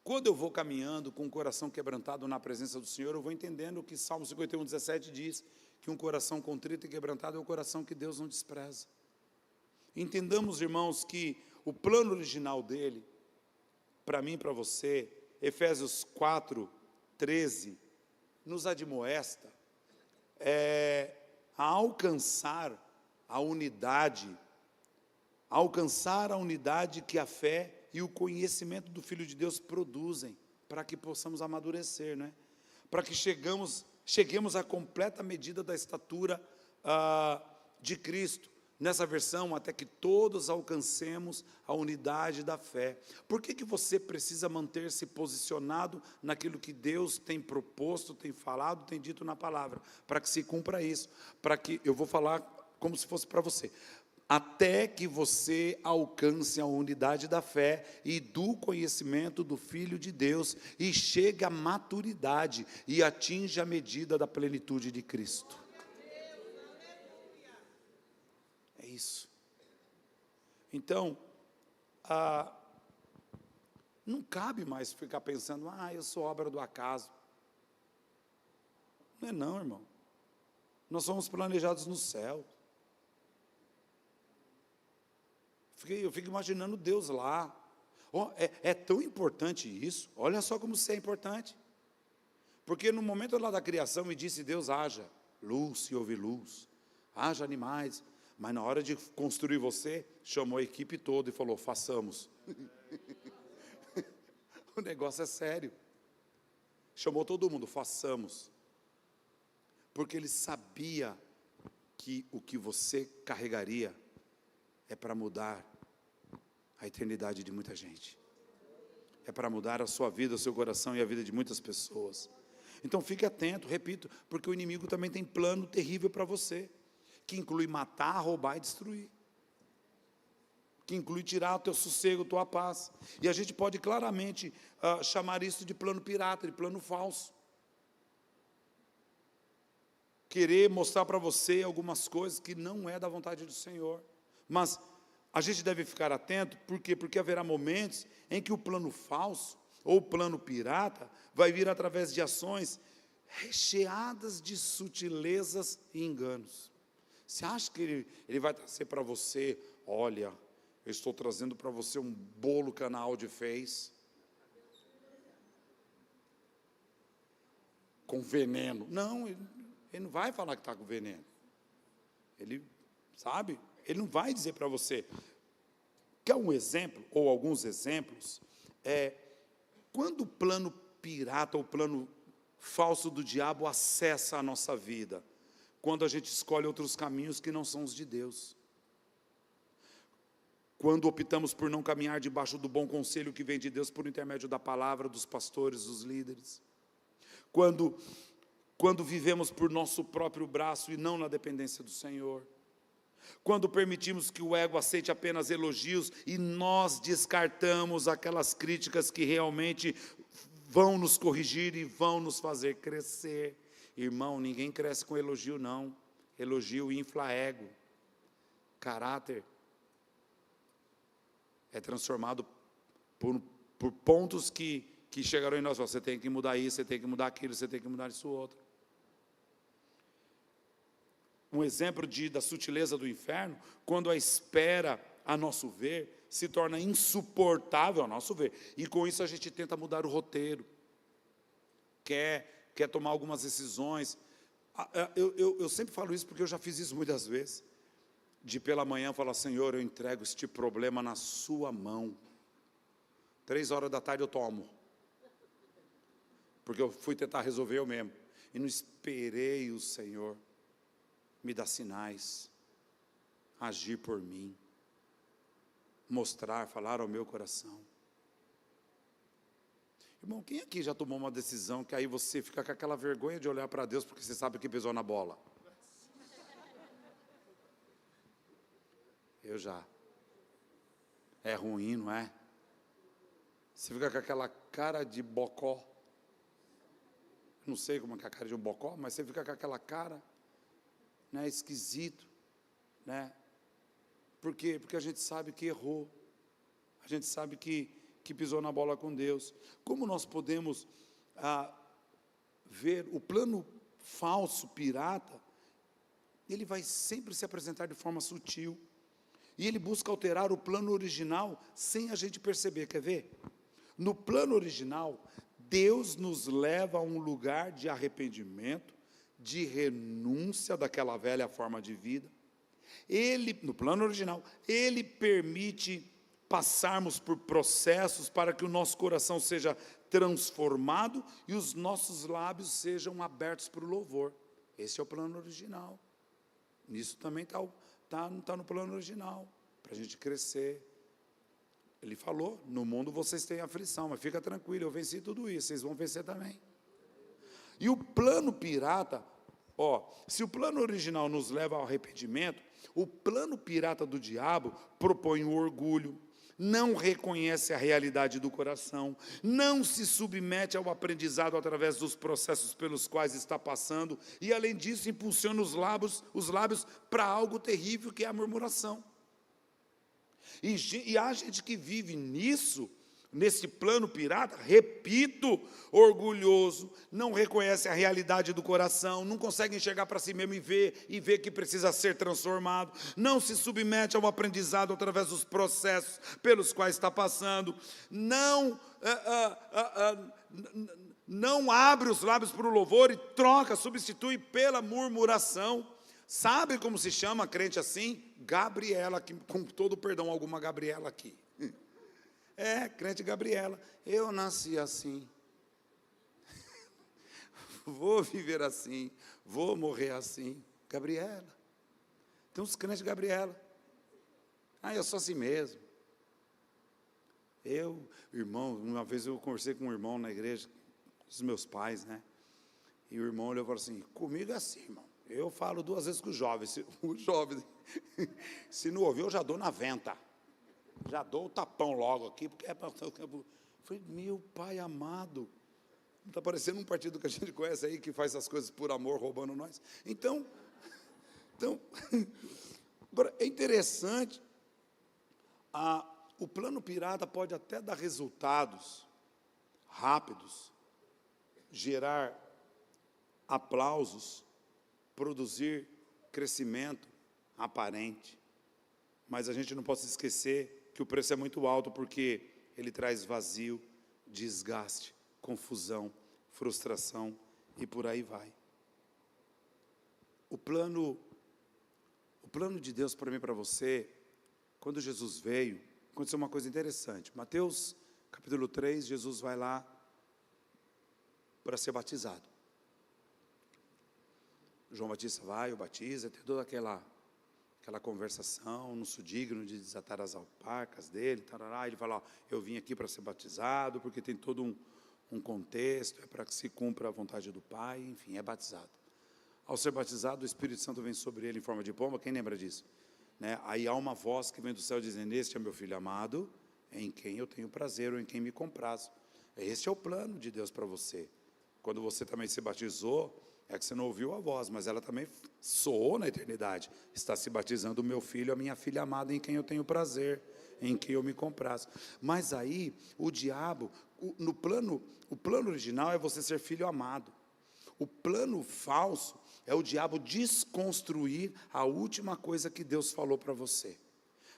quando eu vou caminhando com o coração quebrantado na presença do Senhor, eu vou entendendo que Salmo 51:17 diz que um coração contrito e quebrantado é o coração que Deus não despreza. Entendamos, irmãos, que o plano original dEle, para mim e para você, Efésios 4:13, nos admoesta a alcançar a unidade que a fé e o conhecimento do Filho de Deus produzem, para que possamos amadurecer, né? Para que cheguemos à completa medida da estatura de Cristo. Nessa versão, até que todos alcancemos a unidade da fé. Por que você precisa manter-se posicionado naquilo que Deus tem proposto, tem falado, tem dito na palavra? Para que se cumpra isso. Para que, eu vou falar como se fosse para você. Até que você alcance a unidade da fé e do conhecimento do Filho de Deus, e chegue à maturidade e atinja a medida da plenitude de Cristo. Isso. Então, não cabe mais ficar pensando, eu sou obra do acaso. Não é não, irmão. Nós somos planejados no céu. Eu fico imaginando Deus lá. É tão importante isso. Olha só como isso é importante. Porque no momento lá da criação, e disse Deus, haja luz e houve luz, haja animais. Mas na hora de construir você, chamou a equipe toda e falou, façamos. O negócio é sério. Chamou todo mundo, façamos. Porque Ele sabia que o que você carregaria é para mudar a eternidade de muita gente. É para mudar a sua vida, o seu coração e a vida de muitas pessoas. Então fique atento, repito, porque o inimigo também tem plano terrível para você, que inclui matar, roubar e destruir, que inclui tirar o teu sossego, tua paz. E a gente pode claramente chamar isso de plano pirata, de plano falso. Querer mostrar para você algumas coisas que não é da vontade do Senhor. Mas a gente deve ficar atento, por quê? Porque haverá momentos em que o plano falso, ou o plano pirata, vai vir através de ações recheadas de sutilezas e enganos. Você acha que ele vai trazer para você, olha, eu estou trazendo para você um bolo que a Ana Aldi fez, com veneno. Não, ele não vai falar que está com veneno. Ele, sabe, ele não vai dizer para você. Quer um exemplo, ou alguns exemplos? Quando o plano pirata, o plano falso do diabo acessa a nossa vida, quando a gente escolhe outros caminhos que não são os de Deus, quando optamos por não caminhar debaixo do bom conselho que vem de Deus por intermédio da palavra, dos pastores, dos líderes, quando vivemos por nosso próprio braço e não na dependência do Senhor, quando permitimos que o ego aceite apenas elogios e nós descartamos aquelas críticas que realmente vão nos corrigir e vão nos fazer crescer. Irmão, ninguém cresce com elogio não, elogio infla ego, caráter é transformado por pontos que chegarão em nós, você tem que mudar isso, você tem que mudar aquilo, você tem que mudar isso outro. Um exemplo da sutileza do inferno, quando a espera, a nosso ver, se torna insuportável a nosso ver, e com isso a gente tenta mudar o roteiro, quer tomar algumas decisões. Eu sempre falo isso porque eu já fiz isso muitas vezes, de pela manhã falar, Senhor, eu entrego este problema na sua mão, 3 horas da tarde eu tomo, porque eu fui tentar resolver eu mesmo, e não esperei o Senhor me dar sinais, agir por mim, mostrar, falar ao meu coração. Irmão, quem aqui já tomou uma decisão que aí você fica com aquela vergonha de olhar para Deus porque você sabe que pisou na bola? Eu já. É ruim, não é? Você fica com aquela cara de bocó. Não sei como é que é a cara de um bocó, mas você fica com aquela cara, né, esquisito, né? Por quê? Porque a gente sabe que errou, a gente sabe que pisou na bola com Deus. Como nós podemos ver o plano falso, pirata? Ele vai sempre se apresentar de forma sutil, e ele busca alterar o plano original sem a gente perceber. Quer ver? No plano original, Deus nos leva a um lugar de arrependimento, de renúncia daquela velha forma de vida. Ele, no plano original, Ele permite passarmos por processos para que o nosso coração seja transformado e os nossos lábios sejam abertos para o louvor. Esse é o plano original. Isso também está no plano original, para a gente crescer. Ele falou, no mundo vocês têm aflição, mas fica tranquilo, eu venci tudo isso, vocês vão vencer também. E o plano pirata, se o plano original nos leva ao arrependimento, o plano pirata do diabo propõe o orgulho, não reconhece a realidade do coração, não se submete ao aprendizado através dos processos pelos quais está passando, e além disso impulsiona os lábios para algo terrível que é a murmuração. E há gente que vive nesse plano pirata, repito, orgulhoso, não reconhece a realidade do coração, não consegue enxergar para si mesmo e ver que precisa ser transformado, não se submete ao aprendizado através dos processos pelos quais está passando, não abre os lábios para o louvor e substitui pela murmuração. Sabe como se chama a crente assim? Gabriela, com todo perdão, alguma Gabriela aqui. Crente Gabriela, eu nasci assim, vou viver assim, vou morrer assim. Gabriela, tem uns crentes Gabriela, eu sou assim mesmo. Irmão, uma vez eu conversei com um irmão na igreja, os meus pais, né? E o irmão olhou e falou assim, comigo é assim, irmão, eu falo 2 vezes com o jovem, se não ouvir eu já dou na venta. Já dou o tapão logo aqui, porque eu falei, meu pai amado, está parecendo um partido que a gente conhece aí, que faz as coisas por amor, roubando nós. Então agora, é interessante O plano pirata pode até dar resultados rápidos, gerar aplausos, produzir crescimento aparente, mas a gente não pode se esquecer que o preço é muito alto, porque ele traz vazio, desgaste, confusão, frustração e por aí vai. O plano de Deus para mim e para você, quando Jesus veio, aconteceu uma coisa interessante. Mateus capítulo 3, Jesus vai lá para ser batizado. João Batista vai, o batiza, tem toda aquela conversação, não sou digno de desatar as alparcas dele, tarará. Ele fala, ó, eu vim aqui para ser batizado, porque tem todo um contexto, é para que se cumpra a vontade do Pai, enfim, é batizado. Ao ser batizado, o Espírito Santo vem sobre ele em forma de pomba, quem lembra disso? Né? Aí há uma voz que vem do céu dizendo, este é meu filho amado, em quem eu tenho prazer, ou em quem me comprazo. Este é o plano de Deus para você. Quando você também se batizou, é que você não ouviu a voz, mas ela também soou na eternidade. Está se batizando o meu filho, a minha filha amada, em quem eu tenho prazer, em quem eu me comprazo. Mas aí, o diabo, o plano original é você ser filho amado. O plano falso é o diabo desconstruir a última coisa que Deus falou para você.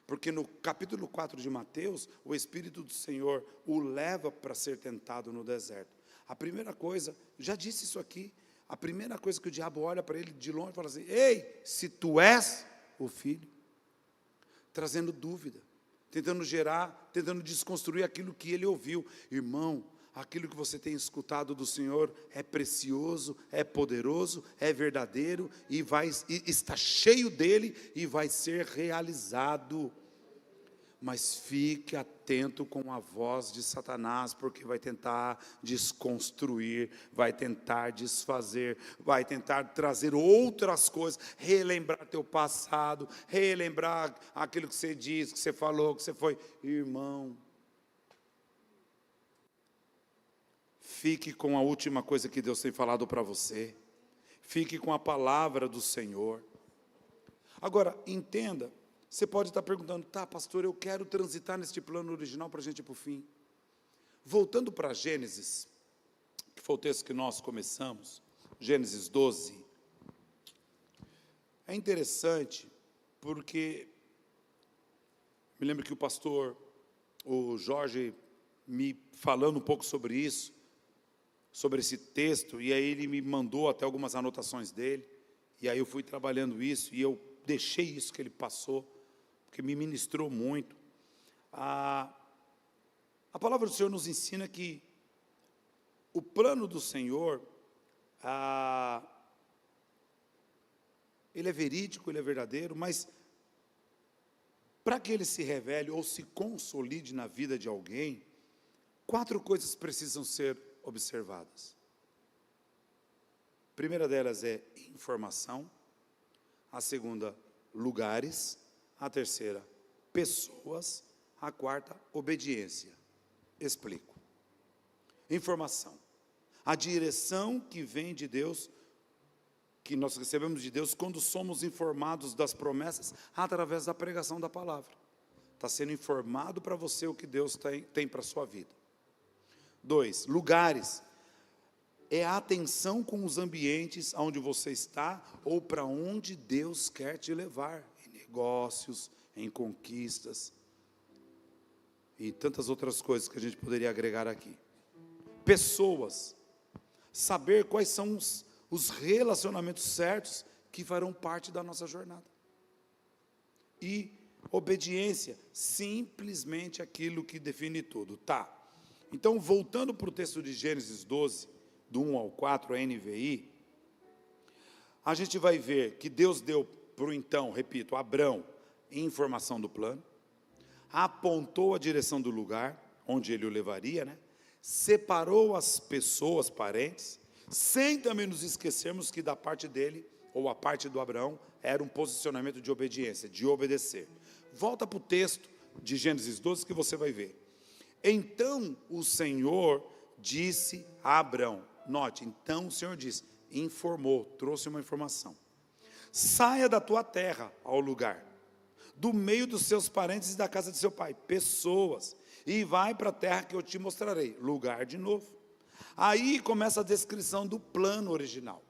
Porque no capítulo 4 de Mateus, o Espírito do Senhor o leva para ser tentado no deserto. A primeira coisa, já disse isso aqui, a primeira coisa que o diabo olha para ele de longe e fala assim, ei, se tu és o filho, trazendo dúvida, tentando desconstruir aquilo que ele ouviu. Irmão, aquilo que você tem escutado do Senhor é precioso, é poderoso, é verdadeiro, e está cheio dele e vai ser realizado. Mas fique atento com a voz de Satanás, porque vai tentar desconstruir, vai tentar desfazer, vai tentar trazer outras coisas, relembrar teu passado, relembrar aquilo que você disse, que você falou, que você foi. Irmão, fique com a última coisa que Deus tem falado para você, fique com a palavra do Senhor. Agora, entenda, você pode estar perguntando, tá, pastor, eu quero transitar neste plano original para a gente ir para o fim. Voltando para Gênesis, que foi o texto que nós começamos, Gênesis 12, é interessante, porque me lembro que o Jorge, me falando um pouco sobre isso, sobre esse texto, e aí ele me mandou até algumas anotações dele, e aí eu fui trabalhando isso, e eu deixei isso que ele passou, porque me ministrou muito. A palavra do Senhor nos ensina que o plano do Senhor, ele é verídico, ele é verdadeiro, mas para que ele se revele ou se consolide na vida de alguém, 4 coisas precisam ser observadas. A primeira delas é informação, a segunda, lugares, a terceira, pessoas, a quarta, obediência. Explico. Informação. A direção que vem de Deus, que nós recebemos de Deus quando somos informados das promessas através da pregação da palavra. Está sendo informado para você o que Deus tem para a sua vida. 2, lugares. É a atenção com os ambientes onde você está ou para onde Deus quer te levar. Negócios, em conquistas e tantas outras coisas que a gente poderia agregar aqui. Pessoas, saber quais são os relacionamentos certos que farão parte da nossa jornada. E obediência, simplesmente aquilo que define tudo. Tá, então voltando para o texto de Gênesis 12, do 1 ao 4, a NVI, a gente vai ver que Deus deu para o então, repito, Abrão, informação do plano, apontou a direção do lugar, onde ele o levaria, né? Separou as pessoas, parentes, sem também nos esquecermos que da parte dele, ou a parte do Abraão, era um posicionamento de obediência, de obedecer. Volta para o texto de Gênesis 12 que você vai ver. Então o Senhor disse a Abrão, note, então o Senhor disse, informou, trouxe uma informação. Saia da tua terra ao lugar, do meio dos seus parentes e da casa de seu pai, pessoas, e vai para a terra que eu te mostrarei, lugar de novo. Aí começa a descrição do plano original.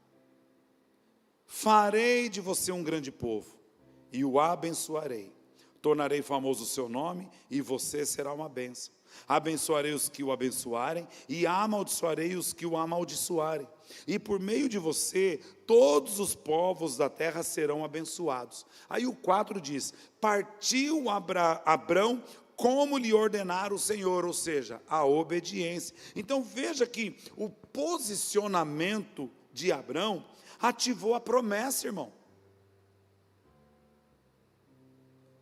Farei de você um grande povo, e o abençoarei. Tornarei famoso o seu nome, e você será uma bênção. Abençoarei os que o abençoarem, e amaldiçoarei os que o amaldiçoarem. E por meio de você, todos os povos da terra serão abençoados. Aí o 4 diz: partiu Abrão como lhe ordenara o Senhor, ou seja, a obediência. Então veja que o posicionamento de Abrão ativou a promessa, irmão.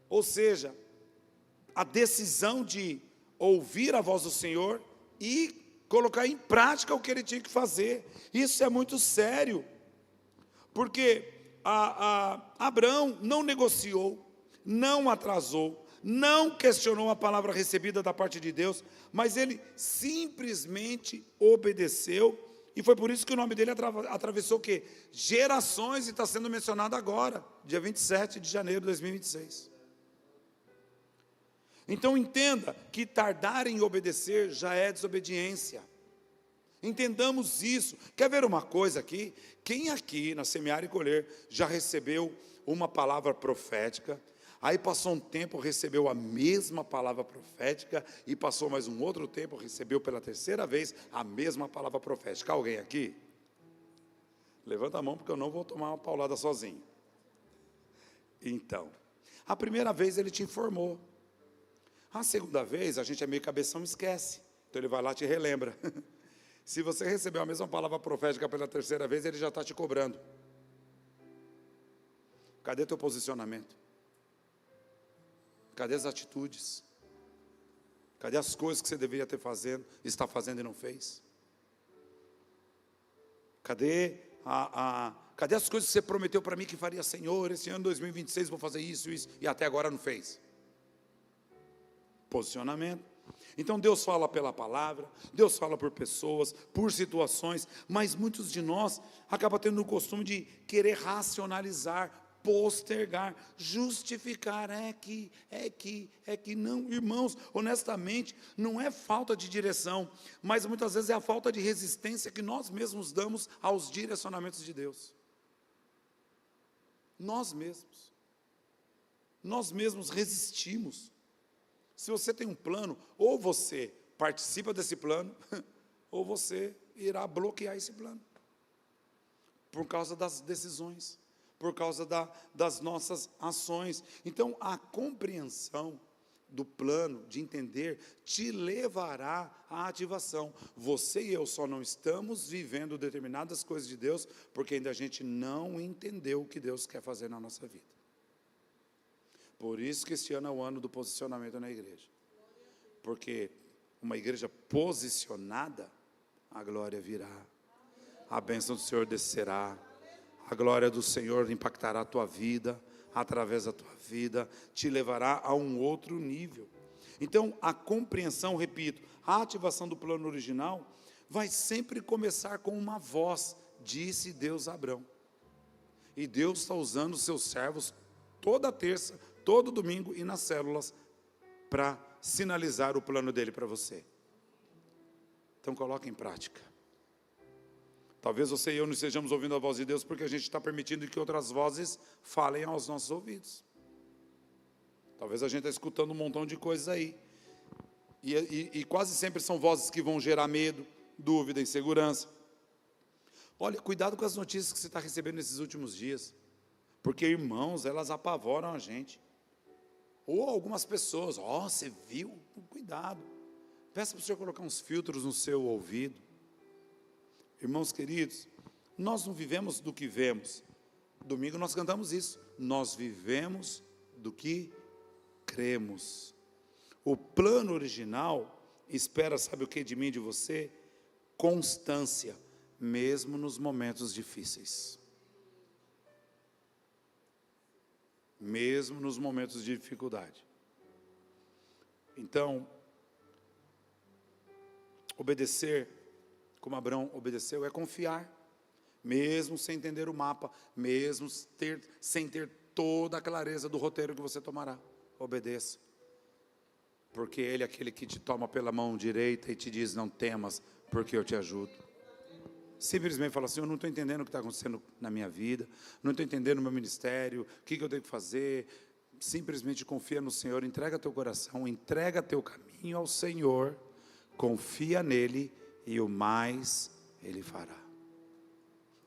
Ou seja, a decisão de ouvir a voz do Senhor e colocar em prática o que ele tinha que fazer. Isso é muito sério, porque Abrão não negociou, não atrasou, não questionou a palavra recebida da parte de Deus, mas ele simplesmente obedeceu. E foi por isso que o nome dele atravessou o quê? Gerações, e está sendo mencionado agora, dia 27 de janeiro de 2026. Então entenda que tardar em obedecer já é desobediência. Entendamos isso. Quer ver uma coisa aqui? Quem aqui na Semear e Colher já recebeu uma palavra profética, aí passou um tempo, recebeu a mesma palavra profética, e passou mais um outro tempo, recebeu pela terceira vez a mesma palavra profética? Alguém aqui? Levanta a mão, porque eu não vou tomar uma paulada sozinho. Então, a primeira vez ele te informou. A segunda vez, a gente é meio cabeção, esquece. Então ele vai lá e te relembra. Se você recebeu a mesma palavra profética pela terceira vez, ele já está te cobrando. Cadê teu posicionamento? Cadê as atitudes? Cadê as coisas que você deveria ter fazendo, está fazendo e não fez? Cadê cadê as coisas que você prometeu para mim que faria? Senhor, esse ano 2026 vou fazer isso, e até agora não fez? Posicionamento. Então Deus fala pela palavra, Deus fala por pessoas, por situações, mas muitos de nós acabam tendo o costume de querer racionalizar, postergar, justificar. É que não, irmãos, honestamente, não é falta de direção, mas muitas vezes é a falta de resistência que nós mesmos damos aos direcionamentos de Deus. Nós mesmos resistimos. Se você tem um plano, ou você participa desse plano, ou você irá bloquear esse plano, por causa das decisões, por causa das nossas ações. Então, a compreensão do plano, de entender, te levará à ativação. Você e eu só não estamos vivendo determinadas coisas de Deus, porque ainda a gente não entendeu o que Deus quer fazer na nossa vida. Por isso que este ano é o ano do posicionamento na igreja. Porque uma igreja posicionada, a glória virá, a bênção do Senhor descerá, a glória do Senhor impactará a tua vida, através da tua vida, te levará a um outro nível. Então, a compreensão, repito, a ativação do plano original, vai sempre começar com uma voz, disse Deus a Abrão. E Deus está usando os seus servos toda terça, todo domingo e nas células, para sinalizar o plano dele para você. Então coloque em prática. Talvez você e eu não estejamos ouvindo a voz de Deus, porque a gente está permitindo que outras vozes falem aos nossos ouvidos. Talvez a gente está escutando um montão de coisas aí, e quase sempre são vozes que vão gerar medo, dúvida, insegurança. Olha, cuidado com as notícias que você está recebendo nesses últimos dias, porque, irmãos, elas apavoram a gente. Ou algumas pessoas, você viu? Cuidado. Peça para o Senhor colocar uns filtros no seu ouvido. Irmãos queridos, nós não vivemos do que vemos. Domingo nós cantamos isso. Nós vivemos do que cremos. O plano original espera, sabe o que de mim e de você? Constância, mesmo nos momentos difíceis. Mesmo nos momentos de dificuldade. Então, obedecer, como Abrão obedeceu, é confiar, mesmo sem entender o mapa, mesmo sem ter toda a clareza do roteiro que você tomará. Obedeça. Porque Ele é aquele que te toma pela mão direita e te diz: não temas, porque eu te ajudo. Simplesmente fala assim: eu não estou entendendo o que está acontecendo na minha vida, não estou entendendo o meu ministério, o que eu tenho que fazer. Simplesmente confia no Senhor, entrega teu coração, entrega teu caminho ao Senhor, confia nele e o mais Ele fará.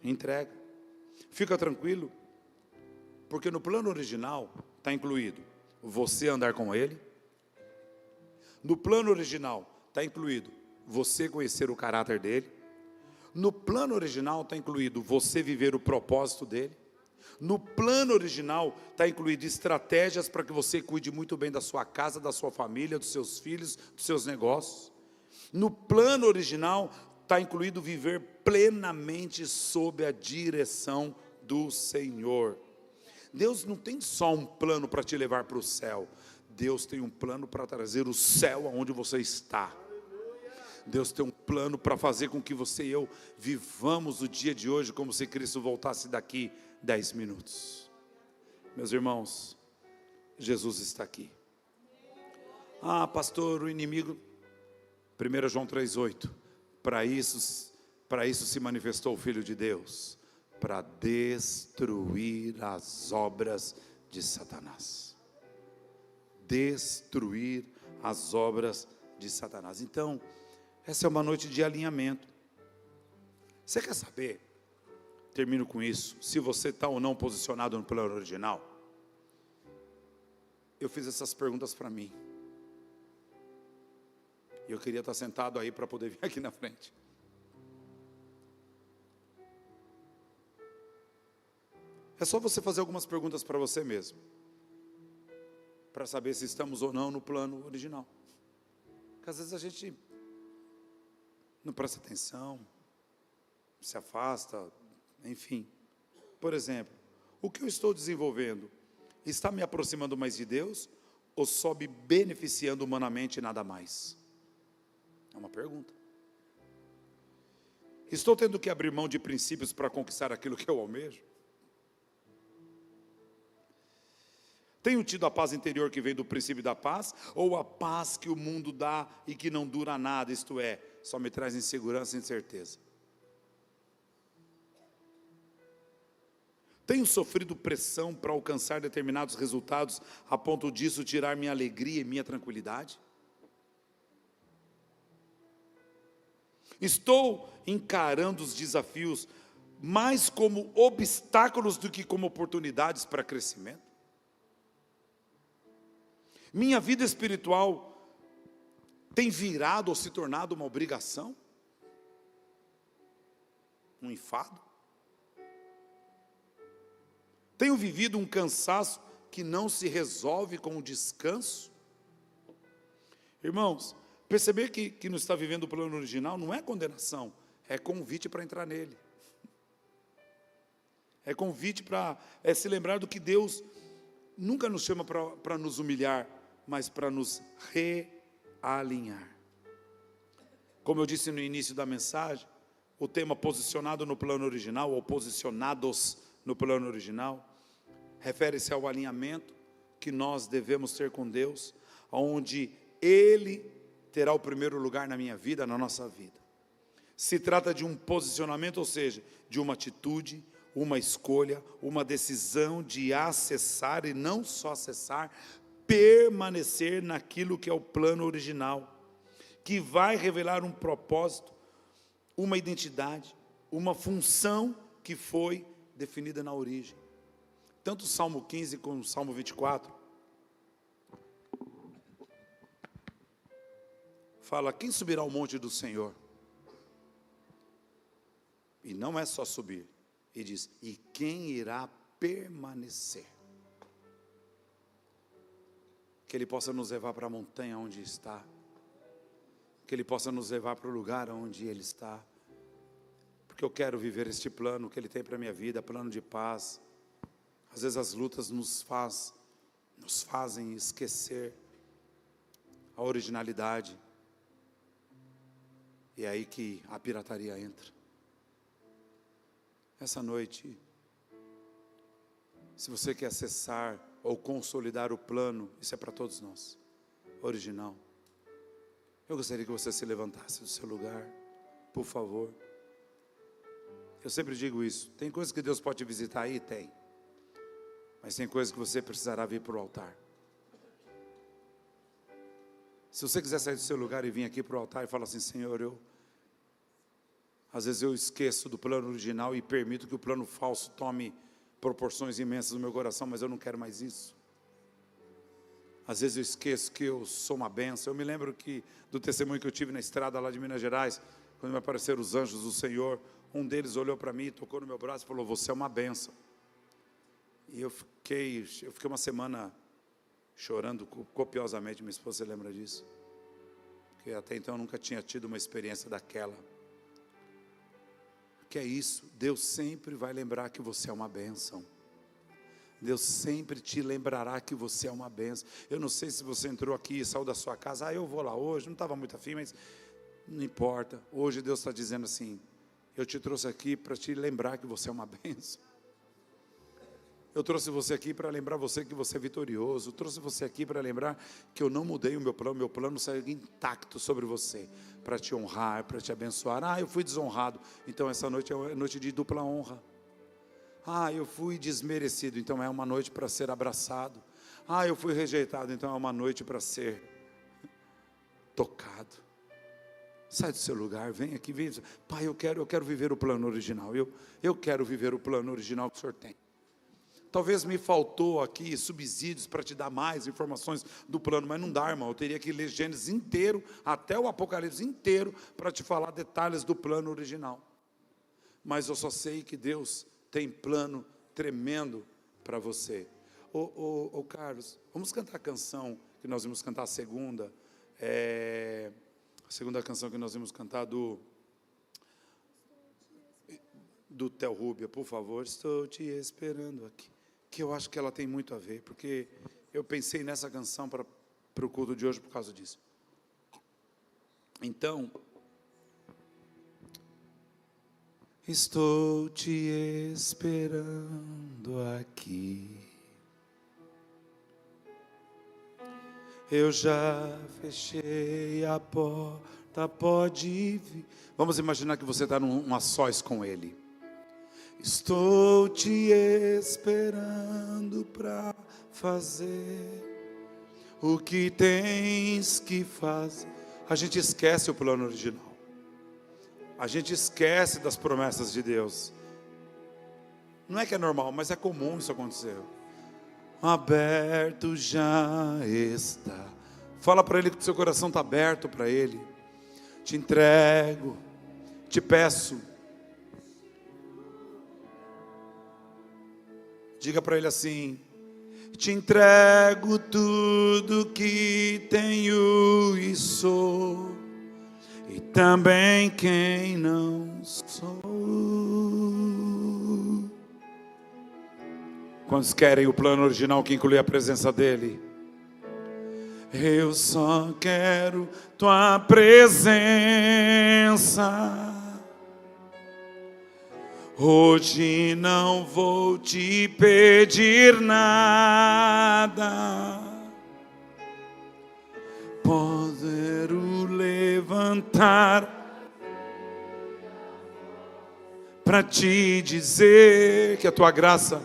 Entrega. Fica tranquilo, porque no plano original está incluído você andar com Ele. No plano original está incluído você conhecer o caráter dEle. No plano original está incluído você viver o propósito dEle. No plano original está incluído estratégias para que você cuide muito bem da sua casa, da sua família, dos seus filhos, dos seus negócios. No plano original está incluído viver plenamente sob a direção do Senhor. Deus não tem só um plano para te levar para o céu. Deus tem um plano para trazer o céu aonde você está. Deus tem um plano para fazer com que você e eu vivamos o dia de hoje como se Cristo voltasse daqui 10 minutos. Meus irmãos, Jesus está aqui. Ah, pastor, o inimigo. 1 João 3,8. Para isso se manifestou o Filho de Deus, para destruir as obras de Satanás. Destruir as obras de Satanás. Então, essa é uma noite de alinhamento. Você quer saber, termino com isso, se você está ou não posicionado no plano original? Eu fiz essas perguntas para mim. E eu queria estar sentado aí para poder vir aqui na frente. É só você fazer algumas perguntas para você mesmo, para saber se estamos ou não no plano original. Porque às vezes a gente não presta atenção, se afasta, enfim. Por exemplo, o que eu estou desenvolvendo está me aproximando mais de Deus ou só me beneficiando humanamente e nada mais? É uma pergunta. Estou tendo que abrir mão de princípios para conquistar aquilo que eu almejo? Tenho tido a paz interior que vem do princípio da paz, ou a paz que o mundo dá e que não dura nada, isto é, só me traz insegurança e incerteza? Tenho sofrido pressão para alcançar determinados resultados, a ponto disso tirar minha alegria e minha tranquilidade? Estou encarando os desafios mais como obstáculos do que como oportunidades para crescimento? Minha vida espiritual tem virado ou se tornado uma obrigação? Um enfado? Tenho vivido um cansaço que não se resolve com o descanso? Irmãos, perceber que não está vivendo o plano original não é condenação, é convite para entrar nele. É convite para se lembrar do que Deus nunca nos chama para nos humilhar, mas para nos realinhar. Como eu disse no início da mensagem, o tema posicionado no plano original, ou posicionados no plano original, refere-se ao alinhamento que nós devemos ter com Deus, onde Ele terá o primeiro lugar na minha vida, na nossa vida. Se trata de um posicionamento, ou seja, de uma atitude, uma escolha, uma decisão de acessar, e não só acessar, permanecer naquilo que é o plano original, que vai revelar um propósito, uma identidade, uma função que foi definida na origem. Tanto o Salmo 15 como o Salmo 24 fala: quem subirá ao monte do Senhor? E não é só subir, e diz: e quem irá permanecer? Que Ele possa nos levar para a montanha onde está, que Ele possa nos levar para o lugar onde Ele está, porque eu quero viver este plano que Ele tem para a minha vida, plano de paz. Às vezes as lutas nos fazem esquecer a originalidade, e é aí que a pirataria entra. Essa noite, Se você quer acessar ou consolidar o plano, isso é para todos nós, original. Eu gostaria que você se levantasse do seu lugar, por favor. Eu sempre digo isso, tem coisas que Deus pode te visitar aí? Tem. Mas tem coisas que você precisará vir para o altar. Se você quiser sair do seu lugar e vir aqui para o altar e falar assim: Senhor, às vezes eu esqueço do plano original e permito que o plano falso tome proporções imensas no meu coração, mas eu não quero mais isso. Às vezes eu esqueço que eu sou uma bênção. Eu me lembro do testemunho que eu tive na estrada lá de Minas Gerais, quando me apareceram os anjos do Senhor. Um deles olhou para mim, tocou no meu braço e falou: você é uma bênção. E eu fiquei uma semana chorando copiosamente. Minha esposa, você lembra disso? Porque até então eu nunca tinha tido uma experiência daquela. Que é isso, Deus sempre vai lembrar que você é uma bênção. Deus sempre te lembrará que você é uma bênção. Eu não sei se você entrou aqui e saiu da sua casa: eu vou lá hoje, não estava muito afim, mas não importa. Hoje Deus está dizendo assim: eu te trouxe aqui para te lembrar que você é uma bênção. Eu trouxe você aqui para lembrar você que você é vitorioso. Eu trouxe você aqui para lembrar que eu não mudei o meu plano saiu intacto sobre você, para te honrar, para te abençoar. Eu fui desonrado, então essa noite é noite de dupla honra. Eu fui desmerecido, então é uma noite para ser abraçado. Eu fui rejeitado, então é uma noite para ser tocado. Sai do seu lugar, vem aqui, vem. Pai, eu quero viver o plano original. Eu quero viver o plano original que o Senhor tem. Talvez me faltou aqui subsídios para te dar mais informações do plano, mas não dá, irmão. Eu teria que ler Gênesis inteiro, até o Apocalipse inteiro, para te falar detalhes do plano original. Mas eu só sei que Deus tem plano tremendo para você. Carlos, vamos cantar a canção que nós vamos cantar a segunda. A segunda canção que nós vamos cantar do Theo Rubia, por favor. Estou te esperando aqui. Que eu acho que ela tem muito a ver, porque eu pensei nessa canção para o culto de hoje por causa disso. Então, estou te esperando aqui. Eu já fechei a porta, pode vir. Vamos imaginar que você está num a sós com Ele. Estou te esperando para fazer o que tens que fazer. A gente esquece o plano original. A gente esquece das promessas de Deus. Não é que é normal, mas é comum isso acontecer. Aberto já está. Fala para Ele que o seu coração está aberto para Ele. Te entrego, te peço. Diga para Ele assim: te entrego tudo que tenho e sou, e também quem não sou. Quantos querem o plano original que inclui a presença dEle? Eu só quero tua presença. Hoje não vou te pedir nada. Poder o levantar para te dizer que a tua graça,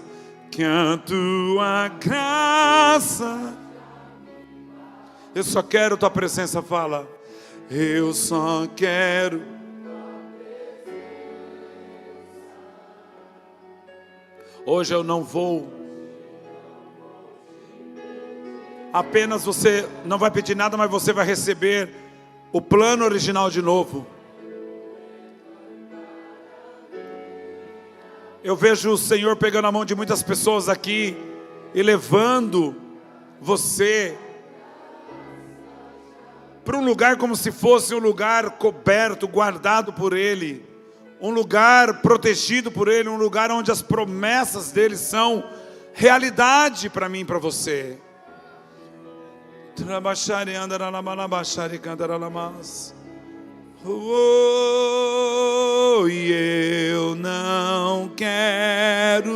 eu só quero tua presença. Fala: eu só quero. Hoje eu não vou. Apenas você não vai pedir nada, mas você vai receber o plano original de novo. Eu vejo o Senhor pegando a mão de muitas pessoas aqui e levando você para um lugar como se fosse um lugar coberto, guardado por Ele. Um lugar protegido por Ele, um lugar onde as promessas dEle são realidade para mim e para você. E eu não quero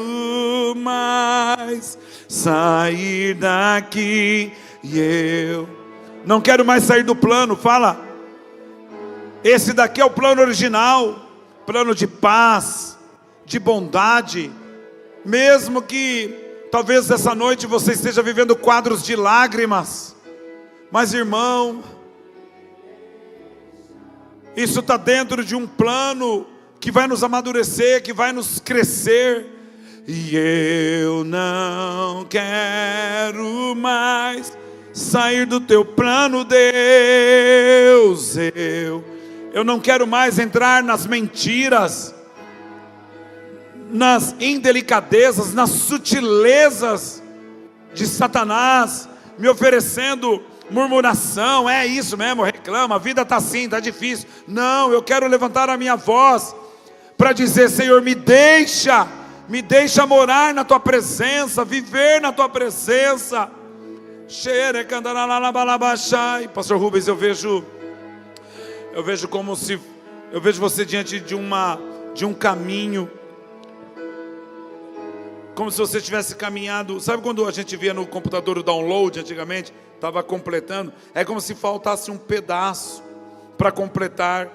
mais mais sair daqui. E eu não quero mais sair do plano. Fala. Esse daqui é o plano original. Plano de paz, de bondade. Mesmo que talvez essa noite você esteja vivendo quadros de lágrimas. Mas irmão, isso está dentro de um plano que vai nos amadurecer, que vai nos crescer. E eu não quero mais sair do teu plano, Deus. Eu não quero mais entrar nas mentiras, nas indelicadezas, nas sutilezas de Satanás, me oferecendo murmuração. É isso mesmo, reclama, a vida está assim, está difícil. Não, eu quero levantar a minha voz para dizer: Senhor, me deixa morar na tua presença, viver na tua presença. Pastor Rubens, eu vejo como se, eu vejo você diante de um caminho, como se você tivesse caminhado. Sabe quando a gente via no computador o download antigamente? Estava completando. É como se faltasse um pedaço para completar.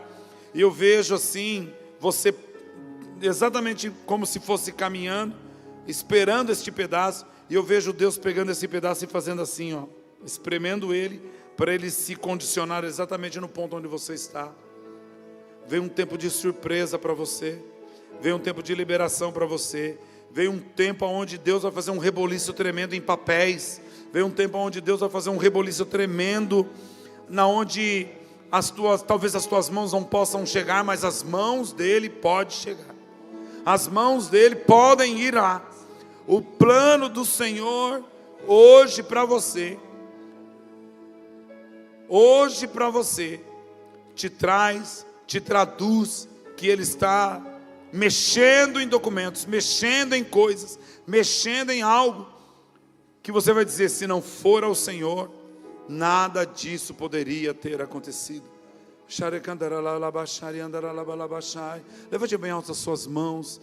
E eu vejo assim, você exatamente como se fosse caminhando, esperando este pedaço. E eu vejo Deus pegando esse pedaço e fazendo assim, ó, espremendo ele, para ele se condicionar exatamente no ponto onde você está. Veio um tempo de surpresa para você. Veio um tempo de liberação para você. Veio um tempo onde Deus vai fazer um reboliço tremendo em papéis. Veio um tempo onde Deus vai fazer um reboliço tremendo, na onde talvez as tuas mãos não possam chegar, mas as mãos dele podem chegar. As mãos dele podem ir lá. O plano do Senhor hoje para você, te traduz que Ele está mexendo em documentos, mexendo em coisas, mexendo em algo, que você vai dizer: se não for ao Senhor, nada disso poderia ter acontecido. Levante bem alto as suas mãos.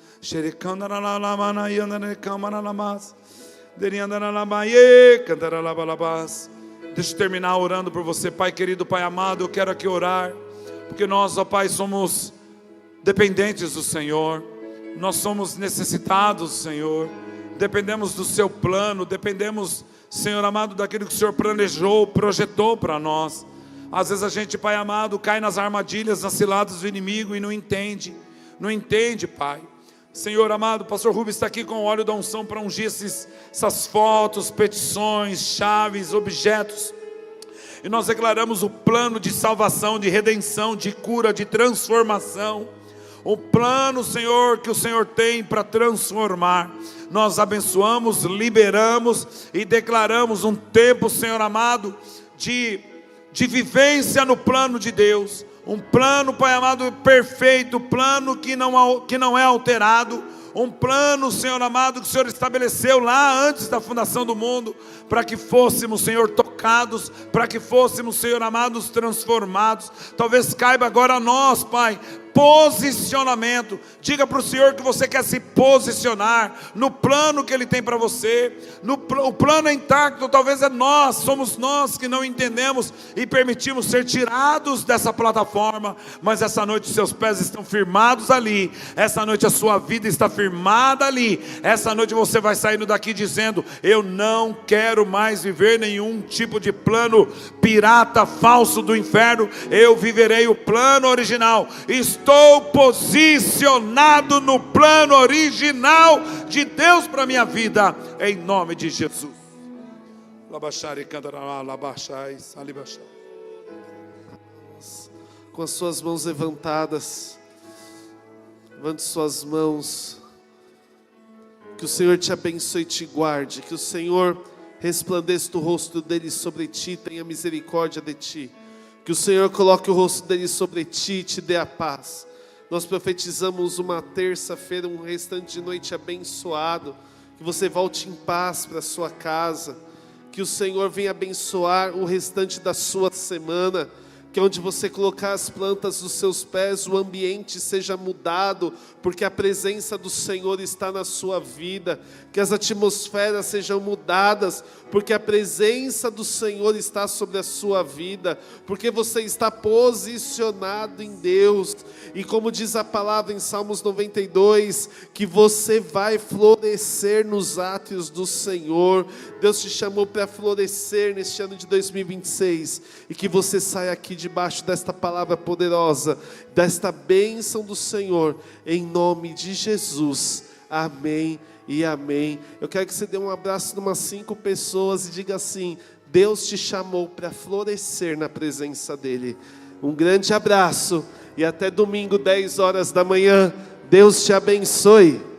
Deixa eu terminar orando por você. Pai querido, Pai amado, eu quero aqui orar, porque nós, ó Pai, somos dependentes do Senhor. Nós somos necessitados, Senhor. Dependemos do seu plano, dependemos, Senhor amado, daquilo que o Senhor planejou, projetou para nós. Às vezes a gente, Pai amado, cai nas armadilhas, nas ciladas do inimigo e não entende, Pai. Senhor amado, pastor Rubens está aqui com o óleo da unção para ungir essas fotos, petições, chaves, objetos. E nós declaramos o plano de salvação, de redenção, de cura, de transformação. O plano, Senhor, que o Senhor tem para transformar. Nós abençoamos, liberamos e declaramos um tempo, Senhor amado, de vivência no plano de Deus. Um plano, Pai amado, perfeito, plano que não é alterado. Um plano, Senhor amado, que o Senhor estabeleceu lá antes da fundação do mundo, para que fôssemos, Senhor, tocados, para que fôssemos, Senhor amados, transformados. Talvez caiba agora a nós, Pai, posicionamento. Diga para o Senhor que você quer se posicionar no plano que Ele tem para você. O plano é intacto. Talvez somos nós que não entendemos e permitimos ser tirados dessa plataforma, mas essa noite seus pés estão firmados ali, essa noite a sua vida está firmada ali. Essa noite você vai saindo daqui dizendo: eu não quero mais viver nenhum tipo de plano pirata, falso do inferno. Eu viverei o plano original. Estou posicionado no plano original de Deus para a minha vida, em nome de Jesus. Com as suas mãos levantadas, levante suas mãos. Que o Senhor te abençoe e te guarde. Que o Senhor resplandeça o rosto dele sobre ti, tenha misericórdia de ti. Que o Senhor coloque o rosto dele sobre ti e te dê a paz. Nós profetizamos uma terça-feira, um restante de noite abençoado. Que você volte em paz para a sua casa. Que o Senhor venha abençoar o restante da sua semana. Que onde você colocar as plantas dos seus pés, o ambiente seja mudado, porque a presença do Senhor está na sua vida. Que as atmosferas sejam mudadas, porque a presença do Senhor está sobre a sua vida, porque você está posicionado em Deus. E como diz a palavra em Salmos 92, que você vai florescer nos átrios do Senhor. Deus te chamou para florescer neste ano de 2026, e que você saia aqui debaixo desta palavra poderosa, desta bênção do Senhor, em nome de Jesus. Amém e amém. Eu quero que você dê um abraço de umas 5 pessoas e diga assim: Deus te chamou para florescer na presença dEle. Um grande abraço e até domingo, 10 horas da manhã. Deus te abençoe.